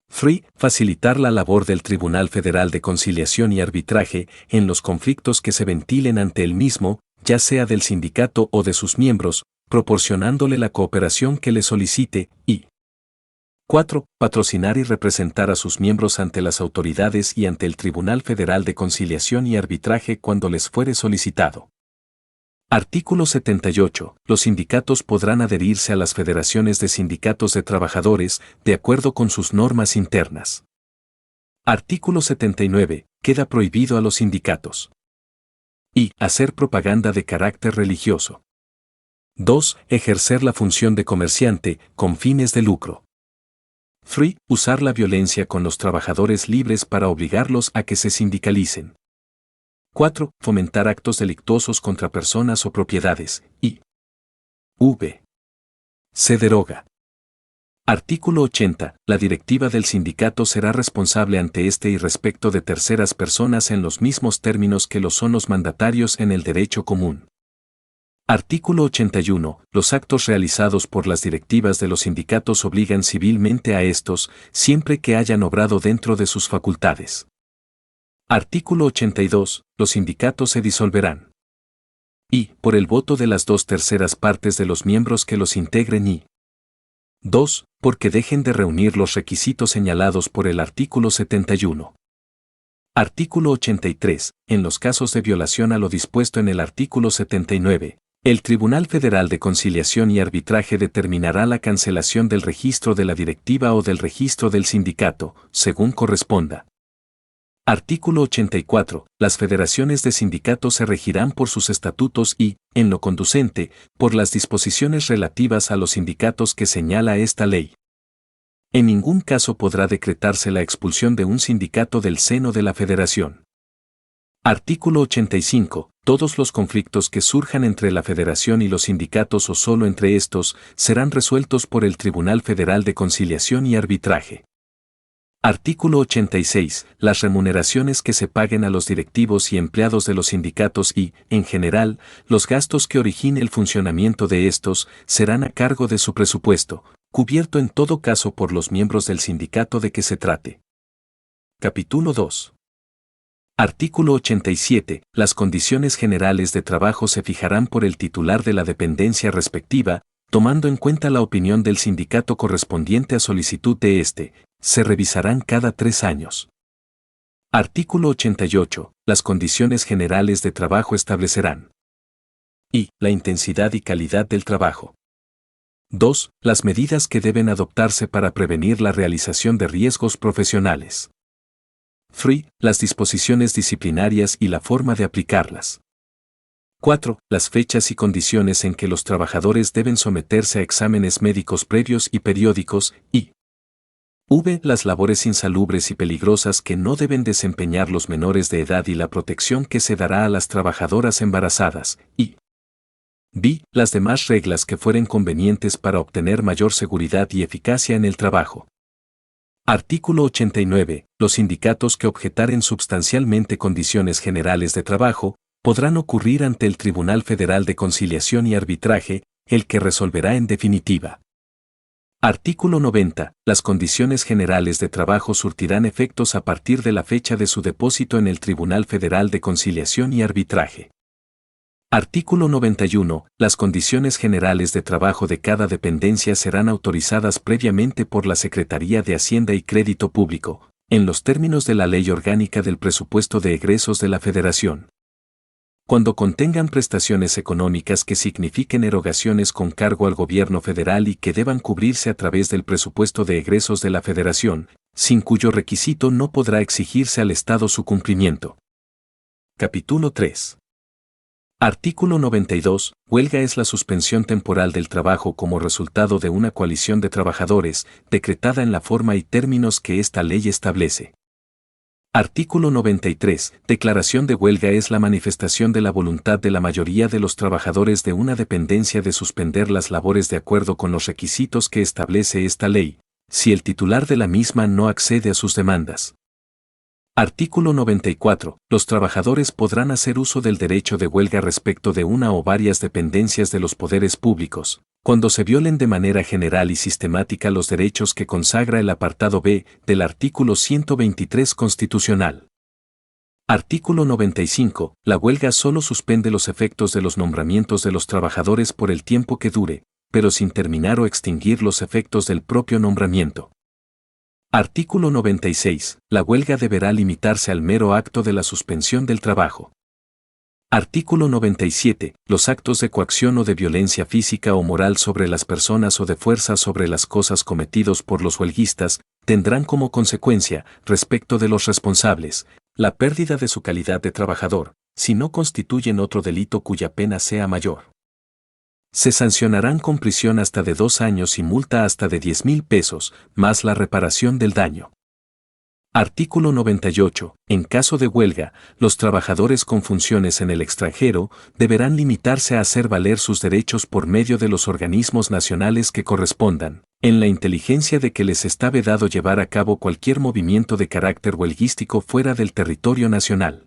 3. Facilitar la labor del Tribunal Federal de Conciliación y Arbitraje en los conflictos que se ventilen ante el mismo, ya sea del sindicato o de sus miembros, proporcionándole la cooperación que le solicite, y 4. Patrocinar y representar a sus miembros ante las autoridades y ante el Tribunal Federal de Conciliación y Arbitraje cuando les fuere solicitado. Artículo 78. Los sindicatos podrán adherirse a las federaciones de sindicatos de trabajadores, de acuerdo con sus normas internas. Artículo 79. Queda prohibido a los sindicatos. Y hacer propaganda de carácter religioso. 2. Ejercer la función de comerciante, con fines de lucro. 3. Usar la violencia con los trabajadores libres para obligarlos a que se sindicalicen. 4. Fomentar actos delictuosos contra personas o propiedades, y v. Se deroga. Artículo 80. La directiva del sindicato será responsable ante este y respecto de terceras personas en los mismos términos que lo son los mandatarios en el derecho común. Artículo 81. Los actos realizados por las directivas de los sindicatos obligan civilmente a estos, siempre que hayan obrado dentro de sus facultades. Artículo 82. Los sindicatos se disolverán. Y, por el voto de las 2/3 partes de los miembros que los integren y 2. Porque dejen de reunir los requisitos señalados por el artículo 71. Artículo 83. En los casos de violación a lo dispuesto en el artículo 79, el Tribunal Federal de Conciliación y Arbitraje determinará la cancelación del registro de la directiva o del registro del sindicato, según corresponda. Artículo 84. Las federaciones de sindicatos se regirán por sus estatutos y, en lo conducente, por las disposiciones relativas a los sindicatos que señala esta ley. En ningún caso podrá decretarse la expulsión de un sindicato del seno de la federación. Artículo 85. Todos los conflictos que surjan entre la federación y los sindicatos o solo entre estos serán resueltos por el Tribunal Federal de Conciliación y Arbitraje. Artículo 86. Las remuneraciones que se paguen a los directivos y empleados de los sindicatos y, en general, los gastos que origine el funcionamiento de estos, serán a cargo de su presupuesto, cubierto en todo caso por los miembros del sindicato de que se trate. Capítulo 2. Artículo 87. Las condiciones generales de trabajo se fijarán por el titular de la dependencia respectiva, tomando en cuenta la opinión del sindicato correspondiente a solicitud de éste. Se revisarán cada 3 años. Artículo 88. Las condiciones generales de trabajo establecerán. Y. La intensidad y calidad del trabajo. 2. Las medidas que deben adoptarse para prevenir la realización de riesgos profesionales. 3. Las disposiciones disciplinarias y la forma de aplicarlas. 4. Las fechas y condiciones en que los trabajadores deben someterse a exámenes médicos previos y periódicos, y v. Las labores insalubres y peligrosas que no deben desempeñar los menores de edad y la protección que se dará a las trabajadoras embarazadas, y v. Las demás reglas que fueren convenientes para obtener mayor seguridad y eficacia en el trabajo. Artículo 89. Los sindicatos que objetaren substancialmente condiciones generales de trabajo, podrán ocurrir ante el Tribunal Federal de Conciliación y Arbitraje, el que resolverá en definitiva. Artículo 90. Las condiciones generales de trabajo surtirán efectos a partir de la fecha de su depósito en el Tribunal Federal de Conciliación y Arbitraje. Artículo 91. Las condiciones generales de trabajo de cada dependencia serán autorizadas previamente por la Secretaría de Hacienda y Crédito Público, en los términos de la Ley Orgánica del Presupuesto de Egresos de la Federación. Cuando contengan prestaciones económicas que signifiquen erogaciones con cargo al gobierno federal y que deban cubrirse a través del presupuesto de egresos de la Federación, sin cuyo requisito no podrá exigirse al Estado su cumplimiento. Capítulo 3. Artículo 92. Huelga es la suspensión temporal del trabajo como resultado de una coalición de trabajadores, decretada en la forma y términos que esta ley establece. Artículo 93. Declaración de huelga es la manifestación de la voluntad de la mayoría de los trabajadores de una dependencia de suspender las labores de acuerdo con los requisitos que establece esta ley, si el titular de la misma no accede a sus demandas. Artículo 94. Los trabajadores podrán hacer uso del derecho de huelga respecto de una o varias dependencias de los poderes públicos, cuando se violen de manera general y sistemática los derechos que consagra el apartado B del artículo 123 constitucional. Artículo 95. La huelga solo suspende los efectos de los nombramientos de los trabajadores por el tiempo que dure, pero sin terminar o extinguir los efectos del propio nombramiento. Artículo 96. La huelga deberá limitarse al mero acto de la suspensión del trabajo. Artículo 97. Los actos de coacción o de violencia física o moral sobre las personas o de fuerza sobre las cosas cometidos por los huelguistas, tendrán como consecuencia, respecto de los responsables, la pérdida de su calidad de trabajador, si no constituyen otro delito cuya pena sea mayor. Se sancionarán con prisión hasta de 2 años y multa hasta de 10.000 pesos, más la reparación del daño. Artículo 98. En caso de huelga, los trabajadores con funciones en el extranjero deberán limitarse a hacer valer sus derechos por medio de los organismos nacionales que correspondan, en la inteligencia de que les está vedado llevar a cabo cualquier movimiento de carácter huelguístico fuera del territorio nacional.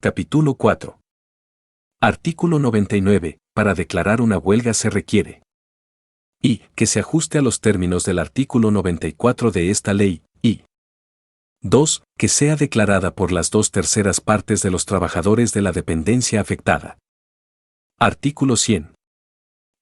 Capítulo 4. Artículo 99. Para declarar una huelga se requiere y que se ajuste a los términos del artículo 94 de esta ley, y 2. Que sea declarada por las 2/3 partes de los trabajadores de la dependencia afectada. Artículo 100.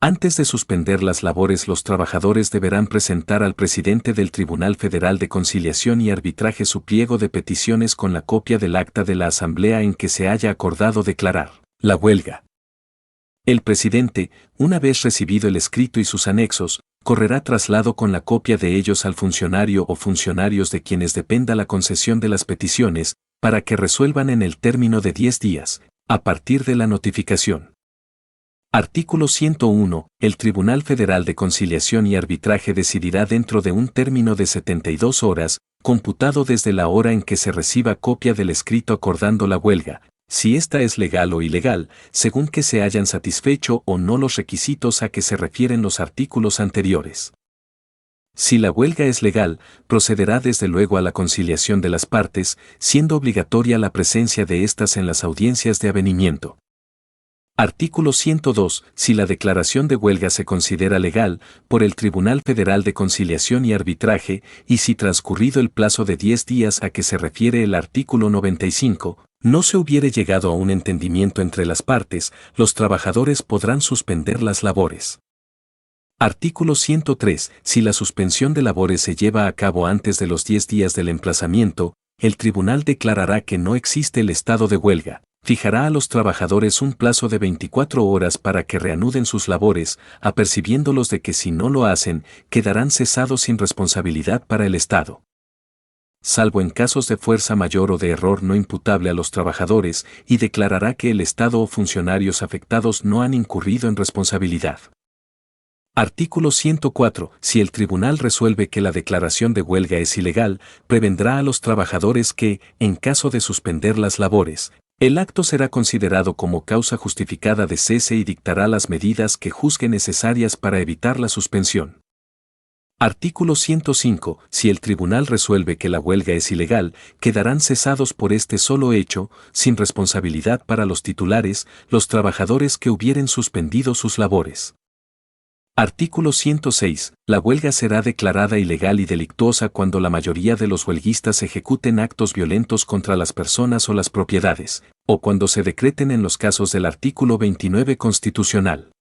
Antes de suspender las labores, los trabajadores deberán presentar al presidente del Tribunal Federal de Conciliación y Arbitraje su pliego de peticiones con la copia del acta de la asamblea en que se haya acordado declarar la huelga. El presidente, una vez recibido el escrito y sus anexos, correrá traslado con la copia de ellos al funcionario o funcionarios de quienes dependa la concesión de las peticiones, para que resuelvan en el término de 10 días, a partir de la notificación. Artículo 101. El Tribunal Federal de Conciliación y Arbitraje decidirá dentro de un término de 72 horas, computado desde la hora en que se reciba copia del escrito acordando la huelga, si ésta es legal o ilegal, según que se hayan satisfecho o no los requisitos a que se refieren los artículos anteriores. Si la huelga es legal, procederá desde luego a la conciliación de las partes, siendo obligatoria la presencia de éstas en las audiencias de avenimiento. Artículo 102. Si la declaración de huelga se considera legal, por el Tribunal Federal de Conciliación y Arbitraje, y si transcurrido el plazo de 10 días a que se refiere el artículo 95, no se hubiere llegado a un entendimiento entre las partes, los trabajadores podrán suspender las labores. Artículo 103. Si la suspensión de labores se lleva a cabo antes de los 10 días del emplazamiento, el tribunal declarará que no existe el estado de huelga. Fijará a los trabajadores un plazo de 24 horas para que reanuden sus labores, apercibiéndolos de que si no lo hacen, quedarán cesados sin responsabilidad para el Estado. Salvo en casos de fuerza mayor o de error no imputable a los trabajadores, y declarará que el Estado o funcionarios afectados no han incurrido en responsabilidad. Artículo 104. Si el tribunal resuelve que la declaración de huelga es ilegal, prevendrá a los trabajadores que, en caso de suspender las labores, el acto será considerado como causa justificada de cese y dictará las medidas que juzgue necesarias para evitar la suspensión. Artículo 105. Si el tribunal resuelve que la huelga es ilegal, quedarán cesados por este solo hecho, sin responsabilidad para los titulares, los trabajadores que hubieren suspendido sus labores. Artículo 106. La huelga será declarada ilegal y delictuosa cuando la mayoría de los huelguistas ejecuten actos violentos contra las personas o las propiedades, o cuando se decreten en los casos del artículo 29 constitucional.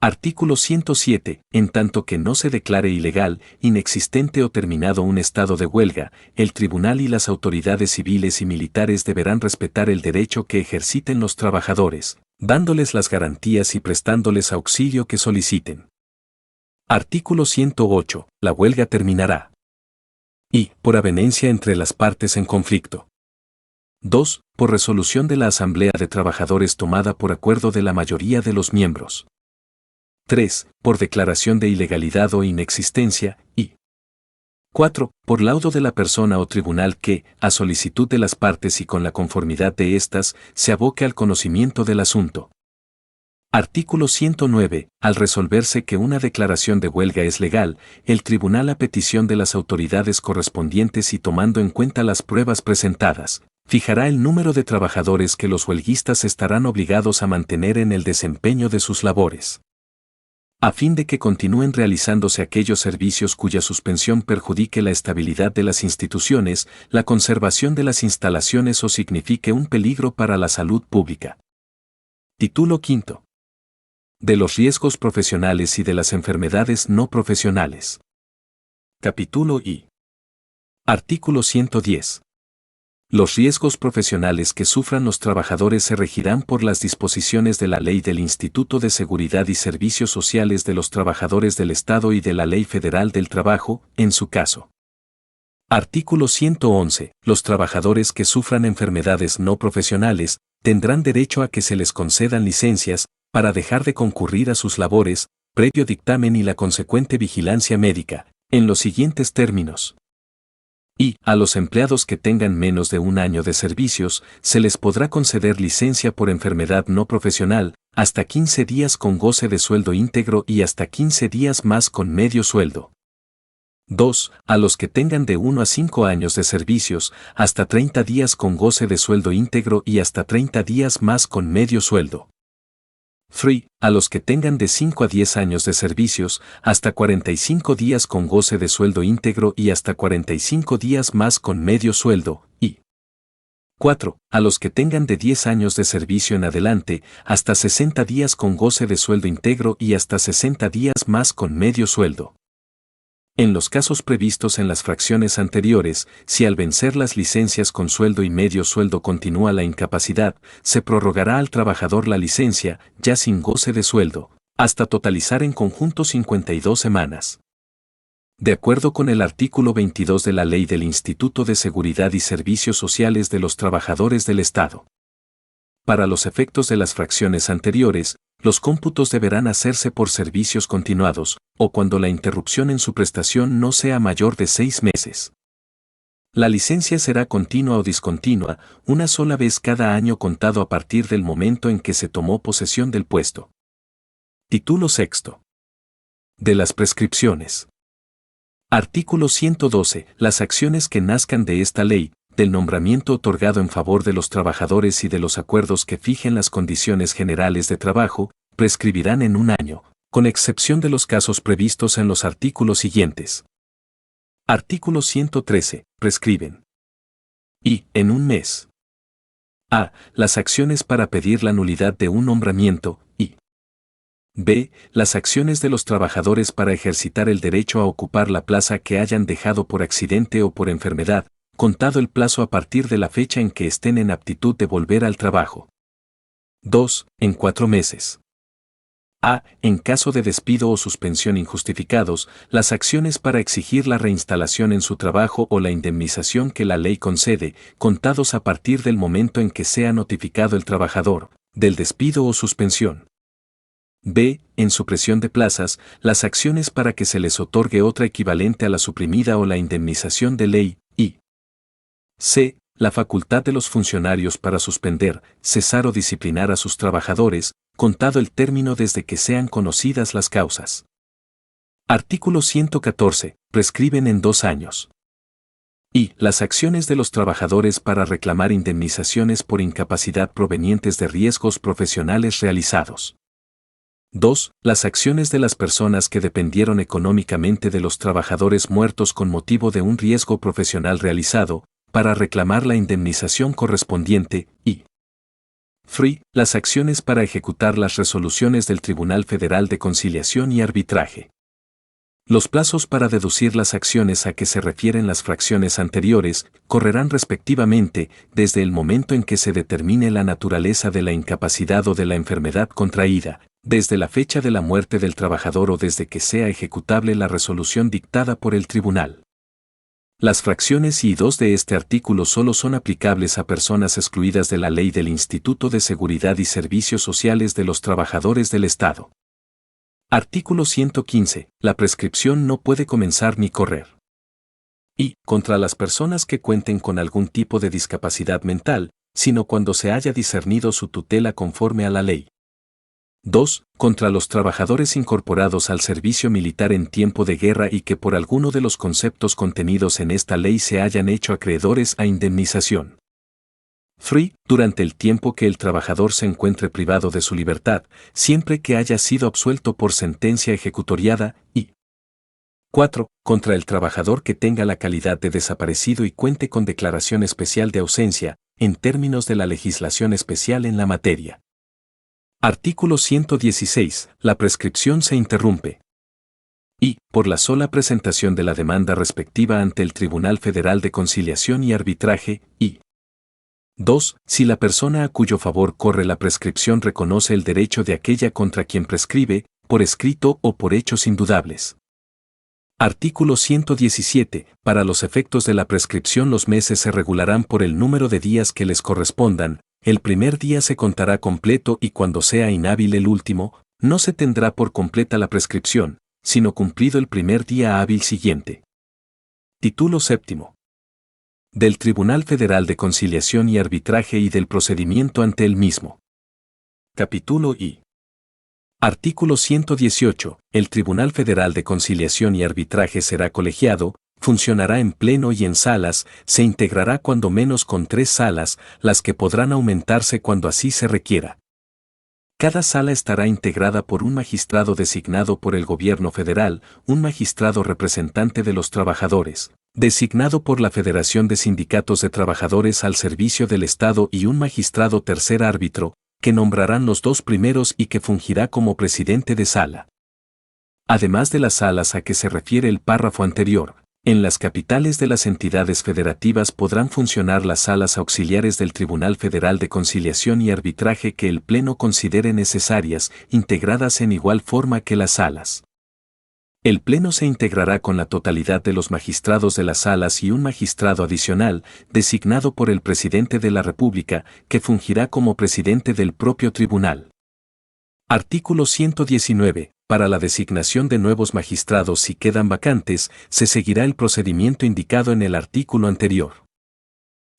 Artículo 107. En tanto que no se declare ilegal, inexistente o terminado un estado de huelga, el tribunal y las autoridades civiles y militares deberán respetar el derecho que ejerciten los trabajadores, dándoles las garantías y prestándoles auxilio que soliciten. Artículo 108. La huelga terminará. Y, por avenencia entre las partes en conflicto. 2. Por resolución de la Asamblea de Trabajadores tomada por acuerdo de la mayoría de los miembros. 3. Por declaración de ilegalidad o inexistencia, y 4. Por laudo de la persona o tribunal que, a solicitud de las partes y con la conformidad de éstas, se aboque al conocimiento del asunto. Artículo 109. Al resolverse que una declaración de huelga es legal, el tribunal a petición de las autoridades correspondientes y tomando en cuenta las pruebas presentadas, fijará el número de trabajadores que los huelguistas estarán obligados a mantener en el desempeño de sus labores, a fin de que continúen realizándose aquellos servicios cuya suspensión perjudique la estabilidad de las instituciones, la conservación de las instalaciones o signifique un peligro para la salud pública. Título V. De los riesgos profesionales y de las enfermedades no profesionales. Capítulo I. Artículo 110. Los riesgos profesionales que sufran los trabajadores se regirán por las disposiciones de la Ley del Instituto de Seguridad y Servicios Sociales de los Trabajadores del Estado y de la Ley Federal del Trabajo, en su caso. Artículo 111. Los trabajadores que sufran enfermedades no profesionales tendrán derecho a que se les concedan licencias para dejar de concurrir a sus labores, previo dictamen y la consecuente vigilancia médica, en los siguientes términos. Y, a los empleados que tengan menos de un año de servicios, se les podrá conceder licencia por enfermedad no profesional, hasta 15 días con goce de sueldo íntegro y hasta 15 días más con medio sueldo. 2. A los que tengan de 1 a 5 años de servicios, hasta 30 días con goce de sueldo íntegro y hasta 30 días más con medio sueldo. 3. A los que tengan de 5 a 10 años de servicios, hasta 45 días con goce de sueldo íntegro y hasta 45 días más con medio sueldo, y 4. A los que tengan de 10 años de servicio en adelante, hasta 60 días con goce de sueldo íntegro y hasta 60 días más con medio sueldo. En los casos previstos en las fracciones anteriores, si al vencer las licencias con sueldo y medio sueldo continúa la incapacidad, se prorrogará al trabajador la licencia, ya sin goce de sueldo, hasta totalizar en conjunto 52 semanas. De acuerdo con el artículo 22 de la Ley del Instituto de Seguridad y Servicios Sociales de los Trabajadores del Estado. Para los efectos de las fracciones anteriores, los cómputos deberán hacerse por servicios continuados, o cuando la interrupción en su prestación no sea mayor de 6 meses. La licencia será continua o discontinua, una sola vez cada año contado a partir del momento en que se tomó posesión del puesto. Título VI. De las prescripciones. Artículo 112. Las acciones que nazcan de esta ley, del nombramiento otorgado en favor de los trabajadores y de los acuerdos que fijen las condiciones generales de trabajo, prescribirán en un año, con excepción de los casos previstos en los artículos siguientes. Artículo 113. Prescriben. Y, en un mes. A. Las acciones para pedir la nulidad de un nombramiento, y b. Las acciones de los trabajadores para ejercitar el derecho a ocupar la plaza que hayan dejado por accidente o por enfermedad, contado el plazo a partir de la fecha en que estén en aptitud de volver al trabajo. 2. En 4 meses. A. En caso de despido o suspensión injustificados, las acciones para exigir la reinstalación en su trabajo o la indemnización que la ley concede, contados a partir del momento en que sea notificado el trabajador, del despido o suspensión. B. En supresión de plazas, las acciones para que se les otorgue otra equivalente a la suprimida o la indemnización de ley, y C. La facultad de los funcionarios para suspender, cesar o disciplinar a sus trabajadores, contado el término desde que sean conocidas las causas. Artículo 114. Prescriben en 2 años. Y las acciones de los trabajadores para reclamar indemnizaciones por incapacidad provenientes de riesgos profesionales realizados. 2. Las acciones de las personas que dependieron económicamente de los trabajadores muertos con motivo de un riesgo profesional realizado, para reclamar la indemnización correspondiente, y 3. Las acciones para ejecutar las resoluciones del Tribunal Federal de Conciliación y Arbitraje. Los plazos para deducir las acciones a que se refieren las fracciones anteriores correrán respectivamente desde el momento en que se determine la naturaleza de la incapacidad o de la enfermedad contraída, desde la fecha de la muerte del trabajador o desde que sea ejecutable la resolución dictada por el tribunal. Las fracciones y 2 de este artículo solo son aplicables a personas excluidas de la ley del Instituto de Seguridad y Servicios Sociales de los Trabajadores del Estado. Artículo 115. La prescripción no puede comenzar ni correr. Y, contra las personas que cuenten con algún tipo de discapacidad mental, sino cuando se haya discernido su tutela conforme a la ley. 2. Contra los trabajadores incorporados al servicio militar en tiempo de guerra y que por alguno de los conceptos contenidos en esta ley se hayan hecho acreedores a indemnización. 3. Durante el tiempo que el trabajador se encuentre privado de su libertad, siempre que haya sido absuelto por sentencia ejecutoriada, y 4. Contra el trabajador que tenga la calidad de desaparecido y cuente con declaración especial de ausencia, en términos de la legislación especial en la materia. Artículo 116. La prescripción se interrumpe. Y, por la sola presentación de la demanda respectiva ante el Tribunal Federal de Conciliación y Arbitraje, y 2. Si la persona a cuyo favor corre la prescripción reconoce el derecho de aquella contra quien prescribe, por escrito o por hechos indudables. Artículo 117. Para los efectos de la prescripción los meses se regularán por el número de días que les correspondan. El primer día se contará completo y cuando sea inhábil el último, no se tendrá por completa la prescripción, sino cumplido el primer día hábil siguiente. Título séptimo. Del Tribunal Federal de Conciliación y Arbitraje y del procedimiento ante el mismo. Capítulo I. Artículo 118. El Tribunal Federal de Conciliación y Arbitraje será colegiado, funcionará en pleno y en salas, se integrará cuando menos con 3 salas, las que podrán aumentarse cuando así se requiera. Cada sala estará integrada por un magistrado designado por el Gobierno Federal, un magistrado representante de los trabajadores, designado por la Federación de Sindicatos de Trabajadores al servicio del Estado y un magistrado tercer árbitro, que nombrarán los 2 primeros y que fungirá como presidente de sala. Además de las salas a que se refiere el párrafo anterior, en las capitales de las entidades federativas podrán funcionar las salas auxiliares del Tribunal Federal de Conciliación y Arbitraje que el Pleno considere necesarias, integradas en igual forma que las salas. El Pleno se integrará con la totalidad de los magistrados de las salas y un magistrado adicional, designado por el Presidente de la República, que fungirá como presidente del propio tribunal. Artículo 119. Para la designación de nuevos magistrados si quedan vacantes, se seguirá el procedimiento indicado en el artículo anterior.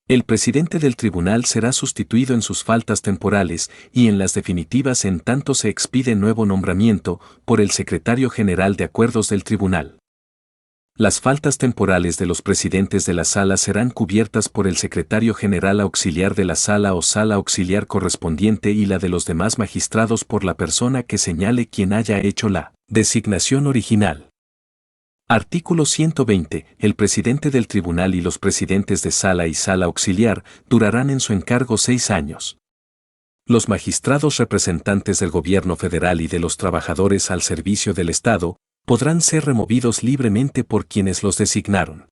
El presidente del tribunal será sustituido en sus faltas temporales y en las definitivas en tanto se expide nuevo nombramiento por el secretario general de acuerdos del tribunal. Las faltas temporales de los presidentes de la sala serán cubiertas por el secretario general auxiliar de la sala o sala auxiliar correspondiente y la de los demás magistrados por la persona que señale quien haya hecho la designación original. Artículo 120. El presidente del tribunal y los presidentes de sala y sala auxiliar durarán en su encargo 6 años. Los magistrados representantes del gobierno federal y de los trabajadores al servicio del Estado podrán ser removidos libremente por quienes los designaron.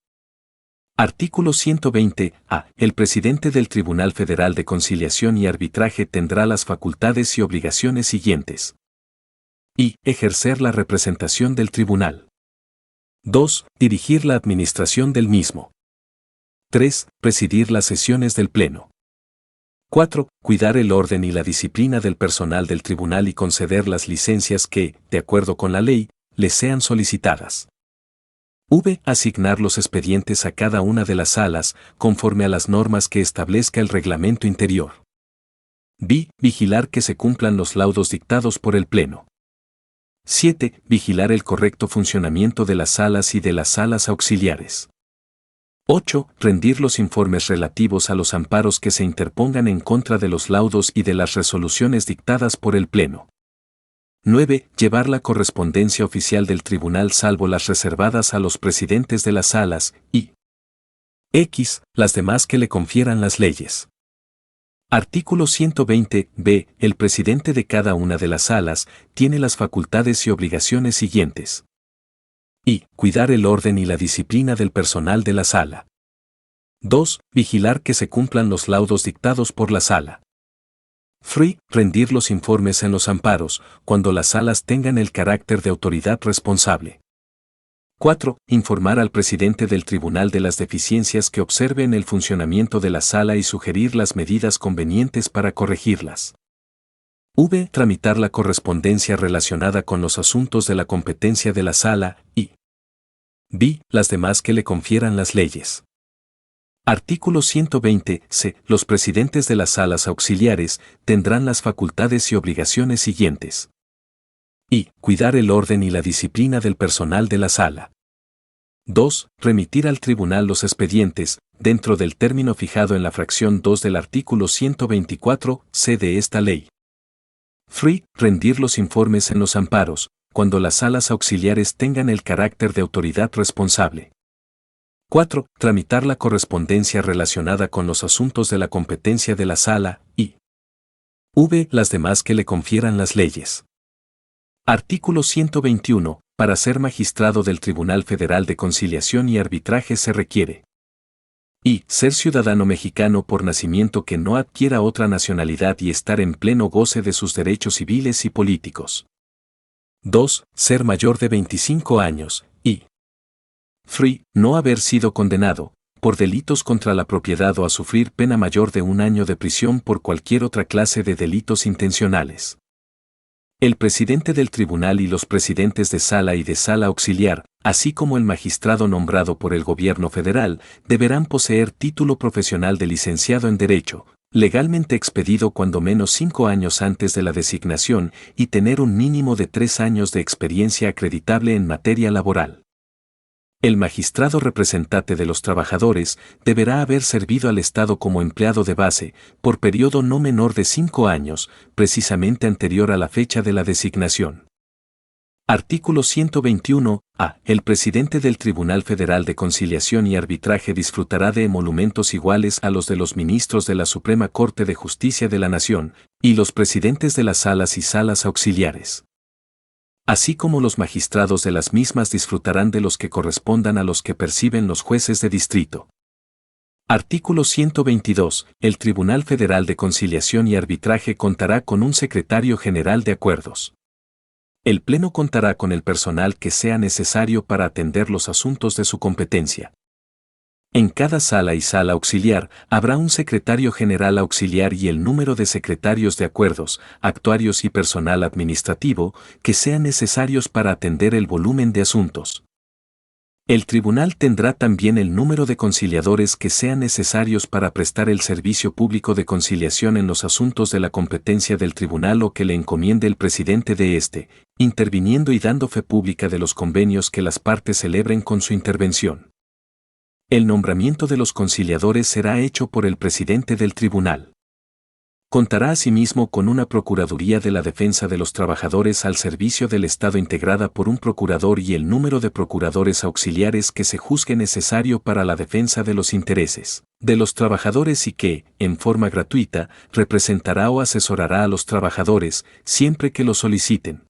Artículo 120. A. El presidente del Tribunal Federal de Conciliación y Arbitraje tendrá las facultades y obligaciones siguientes. Y. Ejercer la representación del tribunal. 2. Dirigir la administración del mismo. 3. Presidir las sesiones del Pleno. 4. Cuidar el orden y la disciplina del personal del tribunal y conceder las licencias que, de acuerdo con la ley, les sean solicitadas. V. Asignar los expedientes a cada una de las salas, conforme a las normas que establezca el reglamento interior. V. Vigilar que se cumplan los laudos dictados por el Pleno. 7. Vigilar el correcto funcionamiento de las salas y de las salas auxiliares. 8. Rendir los informes relativos a los amparos que se interpongan en contra de los laudos y de las resoluciones dictadas por el Pleno. 9. Llevar la correspondencia oficial del tribunal salvo las reservadas a los presidentes de las salas y X, las demás que le confieran las leyes. Artículo 120. B. El presidente de cada una de las salas tiene las facultades y obligaciones siguientes. Y. Cuidar el orden y la disciplina del personal de la sala. 2. Vigilar que se cumplan los laudos dictados por la sala. 3. Rendir los informes en los amparos, cuando las salas tengan el carácter de autoridad responsable. 4. Informar al presidente del tribunal de las deficiencias que observe en el funcionamiento de la sala y sugerir las medidas convenientes para corregirlas. V. Tramitar la correspondencia relacionada con los asuntos de la competencia de la sala y V. Las demás que le confieran las leyes. Artículo 120. C. Los presidentes de las salas auxiliares tendrán las facultades y obligaciones siguientes. Y. Cuidar el orden y la disciplina del personal de la sala. 2. Remitir al tribunal los expedientes, dentro del término fijado en la fracción 2 del artículo 124, c de esta ley. 3. Rendir los informes en los amparos, cuando las salas auxiliares tengan el carácter de autoridad responsable. 4. Tramitar la correspondencia relacionada con los asuntos de la competencia de la sala y V. Las demás que le confieran las leyes. Artículo 121. Para ser magistrado del Tribunal Federal de Conciliación y Arbitraje se requiere y ser ciudadano mexicano por nacimiento que no adquiera otra nacionalidad y estar en pleno goce de sus derechos civiles y políticos. 2. Ser mayor de 25 años y 3. No haber sido condenado por delitos contra la propiedad o a sufrir pena mayor de 1 año de prisión por cualquier otra clase de delitos intencionales. El presidente del tribunal y los presidentes de sala y de sala auxiliar, así como el magistrado nombrado por el gobierno federal, deberán poseer título profesional de licenciado en Derecho, legalmente expedido cuando menos 5 años antes de la designación y tener un mínimo de 3 años de experiencia acreditable en materia laboral. El magistrado representante de los trabajadores deberá haber servido al Estado como empleado de base, por periodo no menor de 5 años, precisamente anterior a la fecha de la designación. Artículo 121. A. El presidente del Tribunal Federal de Conciliación y Arbitraje disfrutará de emolumentos iguales a los de los ministros de la Suprema Corte de Justicia de la Nación, y los presidentes de las salas y salas auxiliares. Así como los magistrados de las mismas disfrutarán de los que correspondan a los que perciben los jueces de distrito. Artículo 122. El Tribunal Federal de Conciliación y Arbitraje contará con un secretario general de acuerdos. El Pleno contará con el personal que sea necesario para atender los asuntos de su competencia. En cada sala y sala auxiliar habrá un secretario general auxiliar y el número de secretarios de acuerdos, actuarios y personal administrativo que sean necesarios para atender el volumen de asuntos. El tribunal tendrá también el número de conciliadores que sean necesarios para prestar el servicio público de conciliación en los asuntos de la competencia del tribunal o que le encomiende el presidente de éste, interviniendo y dando fe pública de los convenios que las partes celebren con su intervención. El nombramiento de los conciliadores será hecho por el presidente del tribunal. Contará asimismo con una Procuraduría de la Defensa de los Trabajadores al servicio del Estado integrada por un procurador y el número de procuradores auxiliares que se juzgue necesario para la defensa de los intereses de los trabajadores y que, en forma gratuita, representará o asesorará a los trabajadores, siempre que lo soliciten.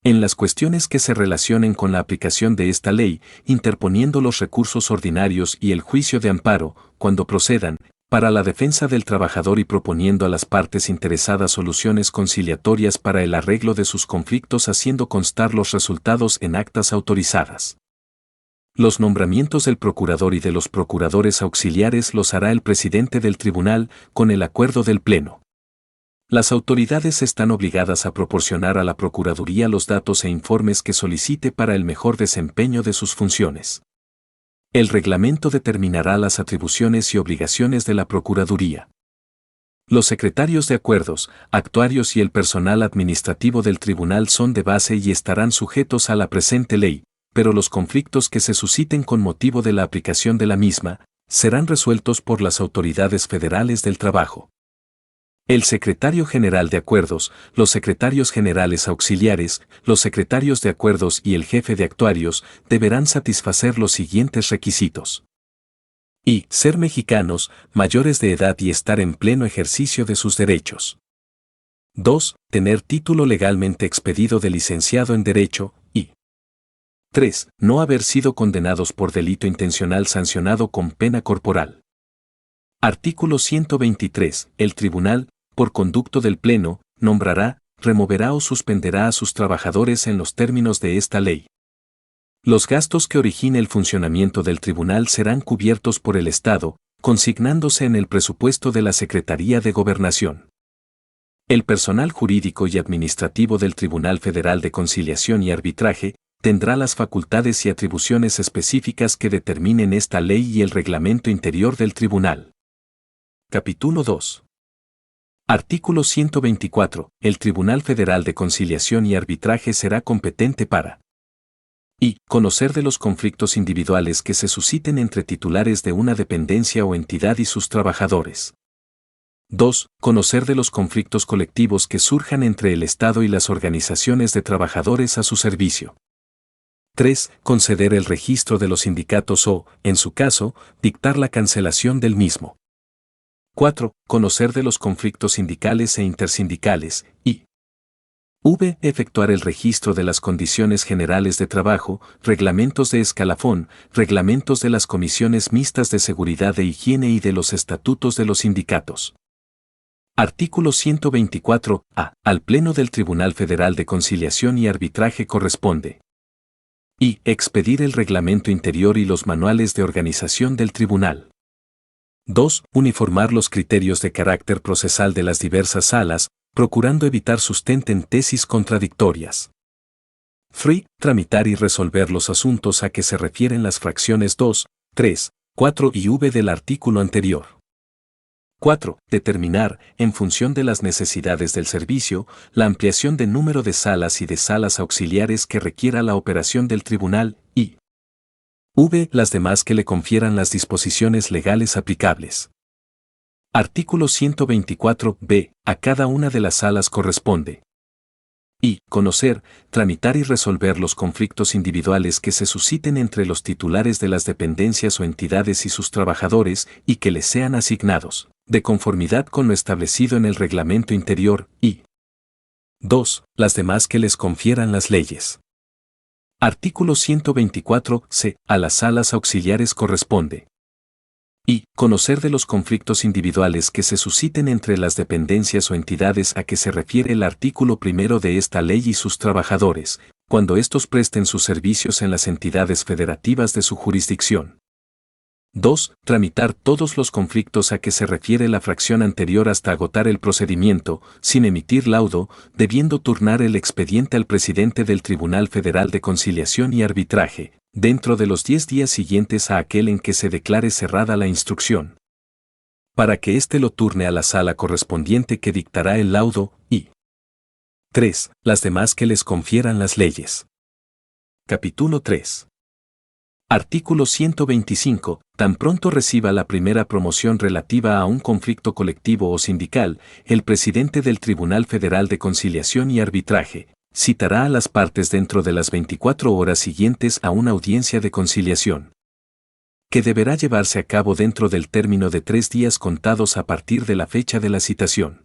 En las cuestiones que se relacionen con la aplicación de esta ley, interponiendo los recursos ordinarios y el juicio de amparo, cuando procedan, para la defensa del trabajador y proponiendo a las partes interesadas soluciones conciliatorias para el arreglo de sus conflictos haciendo constar los resultados en actas autorizadas. Los nombramientos del procurador y de los procuradores auxiliares los hará el presidente del tribunal con el acuerdo del Pleno. Las autoridades están obligadas a proporcionar a la Procuraduría los datos e informes que solicite para el mejor desempeño de sus funciones. El reglamento determinará las atribuciones y obligaciones de la Procuraduría. Los secretarios de acuerdos, actuarios y el personal administrativo del tribunal son de base y estarán sujetos a la presente ley, pero los conflictos que se susciten con motivo de la aplicación de la misma, serán resueltos por las autoridades federales del trabajo. El secretario general de acuerdos, los secretarios generales auxiliares, los secretarios de acuerdos y el jefe de actuarios deberán satisfacer los siguientes requisitos. Y ser mexicanos, mayores de edad y estar en pleno ejercicio de sus derechos. 2. Tener título legalmente expedido de licenciado en Derecho y 3. No haber sido condenados por delito intencional sancionado con pena corporal. Artículo 123. El tribunal, por conducto del Pleno, nombrará, removerá o suspenderá a sus trabajadores en los términos de esta ley. Los gastos que origine el funcionamiento del tribunal serán cubiertos por el Estado, consignándose en el presupuesto de la Secretaría de Gobernación. El personal jurídico y administrativo del Tribunal Federal de Conciliación y Arbitraje tendrá las facultades y atribuciones específicas que determinen esta ley y el reglamento interior del tribunal. Capítulo 2. Artículo 124. El Tribunal Federal de Conciliación y Arbitraje será competente para y conocer de los conflictos individuales que se susciten entre titulares de una dependencia o entidad y sus trabajadores. 2. Conocer de los conflictos colectivos que surjan entre el Estado y las organizaciones de trabajadores a su servicio. 3. Conceder el registro de los sindicatos o, en su caso, dictar la cancelación del mismo. 4. Conocer de los conflictos sindicales e intersindicales, y efectuar el registro de las condiciones generales de trabajo, reglamentos de escalafón, reglamentos de las comisiones mixtas de seguridad e higiene y de los estatutos de los sindicatos. Artículo 124. A. Al Pleno del Tribunal Federal de Conciliación y Arbitraje corresponde y expedir el reglamento interior y los manuales de organización del tribunal. 2. Uniformar los criterios de carácter procesal de las diversas salas, procurando evitar sustenten tesis contradictorias. 3. Tramitar y resolver los asuntos a que se refieren las fracciones 2, 3, 4 y v del artículo anterior. 4. Determinar, en función de las necesidades del servicio, la ampliación de número de salas y de salas auxiliares que requiera la operación del tribunal, y las demás que le confieran las disposiciones legales aplicables. Artículo 124b. A cada una de las salas corresponde y conocer, tramitar y resolver los conflictos individuales que se susciten entre los titulares de las dependencias o entidades y sus trabajadores y que les sean asignados, de conformidad con lo establecido en el reglamento interior, y 2. Las demás que les confieran las leyes. Artículo 124c. A las salas auxiliares corresponde y conocer de los conflictos individuales que se susciten entre las dependencias o entidades a que se refiere el artículo primero de esta ley y sus trabajadores, cuando éstos presten sus servicios en las entidades federativas de su jurisdicción. 2. Tramitar todos los conflictos a que se refiere la fracción anterior hasta agotar el procedimiento, sin emitir laudo, debiendo turnar el expediente al presidente del Tribunal Federal de Conciliación y Arbitraje, dentro de los 10 días siguientes a aquel en que se declare cerrada la instrucción, para que éste lo turne a la sala correspondiente que dictará el laudo, y 3. Las demás que les confieran las leyes. Capítulo 3. Artículo 125. Tan pronto reciba la primera promoción relativa a un conflicto colectivo o sindical, el presidente del Tribunal Federal de Conciliación y Arbitraje citará a las partes dentro de las 24 horas siguientes a una audiencia de conciliación, que deberá llevarse a cabo dentro del término de 3 días contados a partir de la fecha de la citación.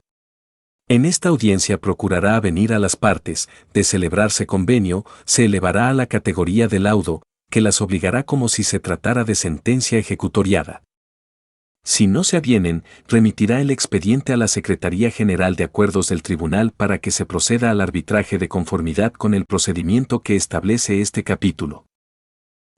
En esta audiencia procurará avenir a las partes, de celebrarse convenio, se elevará a la categoría de laudo, que las obligará como si se tratara de sentencia ejecutoriada. Si no se avienen, remitirá el expediente a la Secretaría General de Acuerdos del Tribunal para que se proceda al arbitraje de conformidad con el procedimiento que establece este capítulo.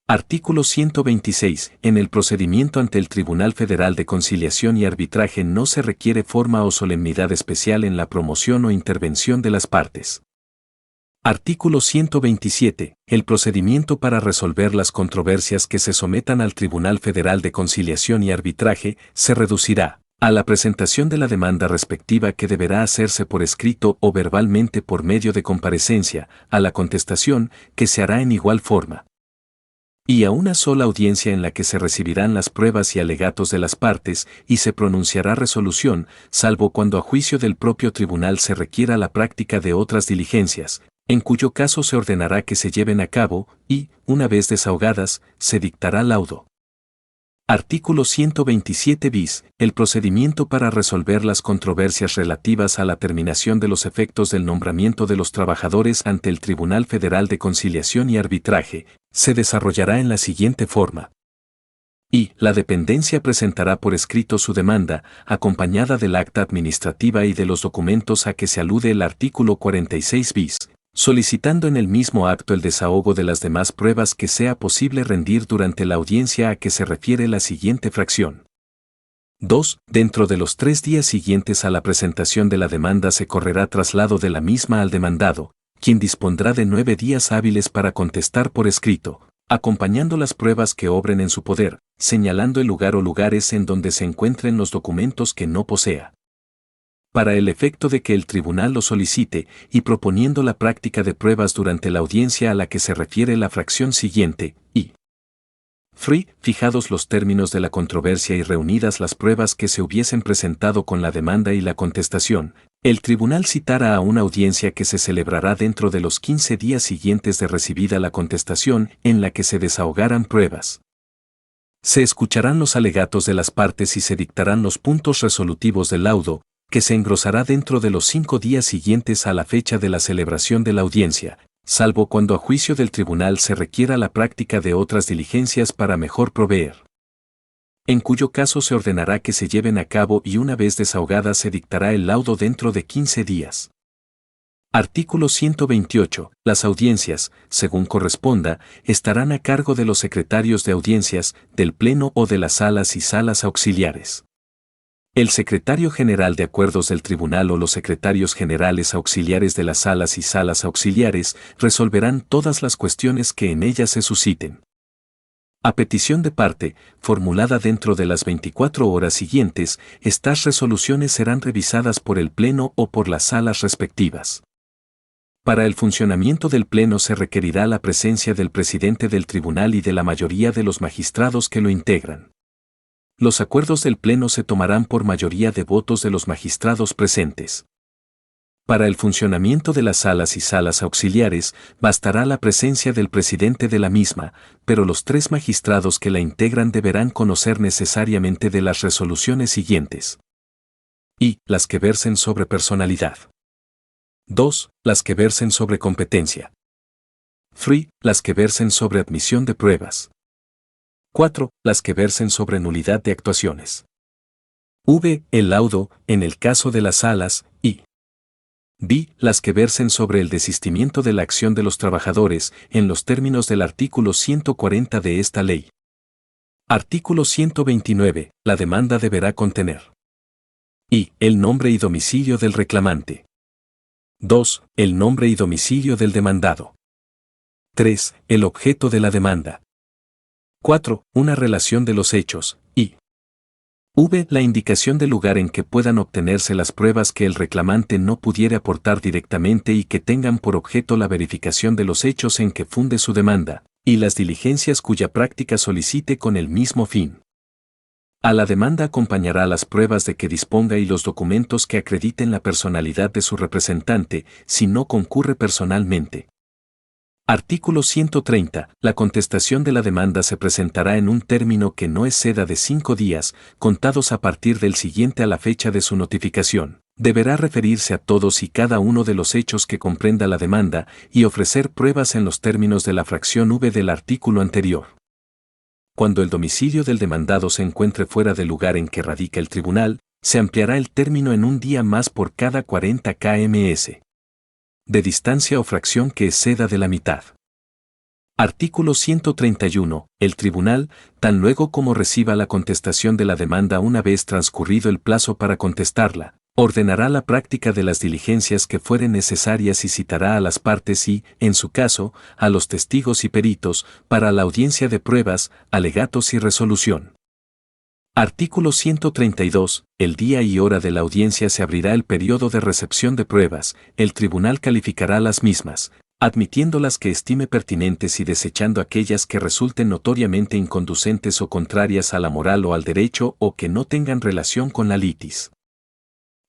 Artículo 126. En el procedimiento ante el Tribunal Federal de Conciliación y Arbitraje no se requiere forma o solemnidad especial en la promoción o intervención de las partes. Artículo 127. El procedimiento para resolver las controversias que se sometan al Tribunal Federal de Conciliación y Arbitraje se reducirá a la presentación de la demanda respectiva, que deberá hacerse por escrito o verbalmente por medio de comparecencia, a la contestación, que se hará en igual forma, y a una sola audiencia en la que se recibirán las pruebas y alegatos de las partes y se pronunciará resolución, salvo cuando a juicio del propio tribunal se requiera la práctica de otras diligencias, en cuyo caso se ordenará que se lleven a cabo y, una vez desahogadas, se dictará laudo. Artículo 127 bis. El procedimiento para resolver las controversias relativas a la terminación de los efectos del nombramiento de los trabajadores ante el Tribunal Federal de Conciliación y Arbitraje se desarrollará en la siguiente forma. Y la dependencia presentará por escrito su demanda, acompañada del acta administrativa y de los documentos a que se alude el artículo 46 bis, solicitando en el mismo acto el desahogo de las demás pruebas que sea posible rendir durante la audiencia a que se refiere la siguiente fracción. 2. Dentro de los 3 días siguientes a la presentación de la demanda se correrá traslado de la misma al demandado, quien dispondrá de 9 días hábiles para contestar por escrito, acompañando las pruebas que obren en su poder, señalando el lugar o lugares en donde se encuentren los documentos que no posea, para el efecto de que el tribunal lo solicite, y proponiendo la práctica de pruebas durante la audiencia a la que se refiere la fracción siguiente, y fijados los términos de la controversia y reunidas las pruebas que se hubiesen presentado con la demanda y la contestación, el tribunal citará a una audiencia que se celebrará dentro de los 15 días siguientes de recibida la contestación, en la que se desahogarán pruebas. Se escucharán los alegatos de las partes y se dictarán los puntos resolutivos del laudo, que se engrosará dentro de los 5 días siguientes a la fecha de la celebración de la audiencia, salvo cuando a juicio del tribunal se requiera la práctica de otras diligencias para mejor proveer, en cuyo caso se ordenará que se lleven a cabo y una vez desahogada se dictará el laudo dentro de 15 días. Artículo 128. Las audiencias, según corresponda, estarán a cargo de los secretarios de audiencias, del Pleno o de las salas y salas auxiliares. El secretario general de acuerdos del tribunal o los secretarios generales auxiliares de las salas y salas auxiliares resolverán todas las cuestiones que en ellas se susciten. A petición de parte, formulada dentro de las 24 horas siguientes, estas resoluciones serán revisadas por el Pleno o por las salas respectivas. Para el funcionamiento del Pleno se requerirá la presencia del presidente del tribunal y de la mayoría de los magistrados que lo integran. Los acuerdos del Pleno se tomarán por mayoría de votos de los magistrados presentes. Para el funcionamiento de las salas y salas auxiliares, bastará la presencia del presidente de la misma, pero los 3 magistrados que la integran deberán conocer necesariamente de las resoluciones siguientes. Y las que versen sobre personalidad. 2. Las que versen sobre competencia. 3. Las que versen sobre admisión de pruebas. 4. Las que versen sobre nulidad de actuaciones. El laudo, en el caso de las salas, y las que versen sobre el desistimiento de la acción de los trabajadores, en los términos del artículo 140 de esta ley. Artículo 129. La demanda deberá contener el nombre y domicilio del reclamante. 2. El nombre y domicilio del demandado. 3. El objeto de la demanda. 4. Una relación de los hechos, y v. La indicación del lugar en que puedan obtenerse las pruebas que el reclamante no pudiera aportar directamente y que tengan por objeto la verificación de los hechos en que funde su demanda, y las diligencias cuya práctica solicite con el mismo fin. A la demanda acompañará las pruebas de que disponga y los documentos que acrediten la personalidad de su representante, si no concurre personalmente. Artículo 130. La contestación de la demanda se presentará en un término que no exceda de 5 días, contados a partir del siguiente a la fecha de su notificación. Deberá referirse a todos y cada uno de los hechos que comprenda la demanda y ofrecer pruebas en los términos de la fracción V del artículo anterior. Cuando el domicilio del demandado se encuentre fuera del lugar en que radica el tribunal, se ampliará el término en un día más por cada 40 km de distancia o fracción que exceda de la mitad. Artículo 131. El tribunal, tan luego como reciba la contestación de la demanda una vez transcurrido el plazo para contestarla, ordenará la práctica de las diligencias que fueren necesarias y citará a las partes y, en su caso, a los testigos y peritos, para la audiencia de pruebas, alegatos y resolución. Artículo 132. El día y hora de la audiencia se abrirá el periodo de recepción de pruebas, el tribunal calificará las mismas, admitiendo las que estime pertinentes y desechando aquellas que resulten notoriamente inconducentes o contrarias a la moral o al derecho o que no tengan relación con la litis.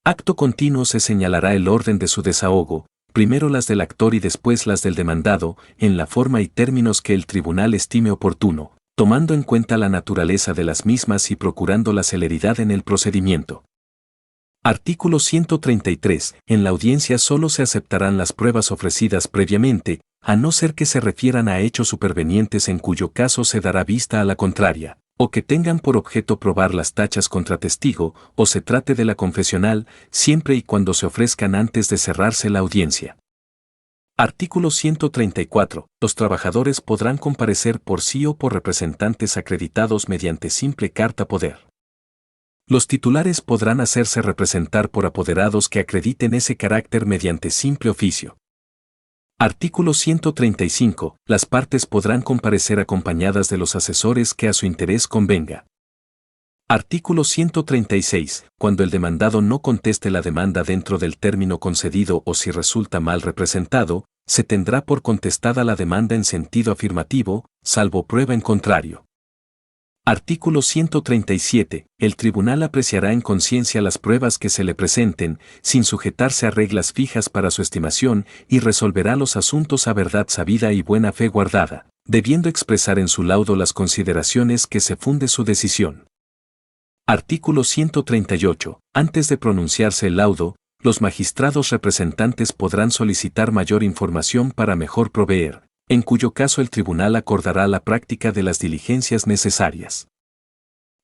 Acto continuo se señalará el orden de su desahogo, primero las del actor y después las del demandado, en la forma y términos que el tribunal estime oportuno, tomando en cuenta la naturaleza de las mismas y procurando la celeridad en el procedimiento. Artículo 133. En la audiencia solo se aceptarán las pruebas ofrecidas previamente, a no ser que se refieran a hechos supervenientes en cuyo caso se dará vista a la contraria, o que tengan por objeto probar las tachas contra testigo, o se trate de la confesional, siempre y cuando se ofrezcan antes de cerrarse la audiencia. Artículo 134. Los trabajadores podrán comparecer por sí o por representantes acreditados mediante simple carta poder. Los titulares podrán hacerse representar por apoderados que acrediten ese carácter mediante simple oficio. Artículo 135. Las partes podrán comparecer acompañadas de los asesores que a su interés convenga. Artículo 136. Cuando el demandado no conteste la demanda dentro del término concedido o si resulta mal representado, se tendrá por contestada la demanda en sentido afirmativo, salvo prueba en contrario. Artículo 137. El tribunal apreciará en conciencia las pruebas que se le presenten, sin sujetarse a reglas fijas para su estimación, y resolverá los asuntos a verdad sabida y buena fe guardada, debiendo expresar en su laudo las consideraciones que se funde su decisión. Artículo 138. Antes de pronunciarse el laudo, los magistrados representantes podrán solicitar mayor información para mejor proveer, en cuyo caso el tribunal acordará la práctica de las diligencias necesarias.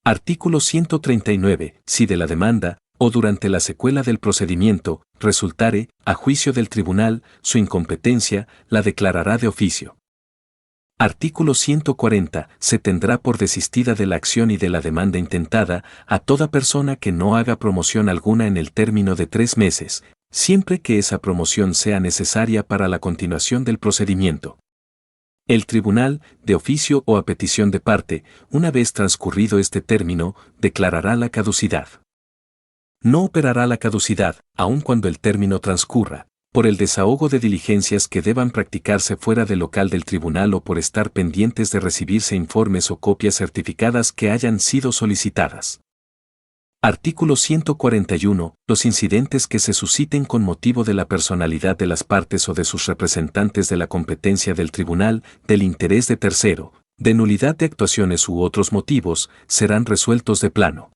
Artículo 139. Si de la demanda, o durante la secuela del procedimiento, resultare, a juicio del tribunal, su incompetencia, la declarará de oficio. Artículo 140. Se tendrá por desistida de la acción y de la demanda intentada a toda persona que no haga promoción alguna en el término de 3 meses, siempre que esa promoción sea necesaria para la continuación del procedimiento. El tribunal, de oficio o a petición de parte, una vez transcurrido este término, declarará la caducidad. No operará la caducidad, aun cuando el término transcurra, por el desahogo de diligencias que deban practicarse fuera del local del tribunal o por estar pendientes de recibirse informes o copias certificadas que hayan sido solicitadas. Artículo 141. Los incidentes que se susciten con motivo de la personalidad de las partes o de sus representantes de la competencia del tribunal, del interés de tercero, de nulidad de actuaciones u otros motivos, serán resueltos de plano.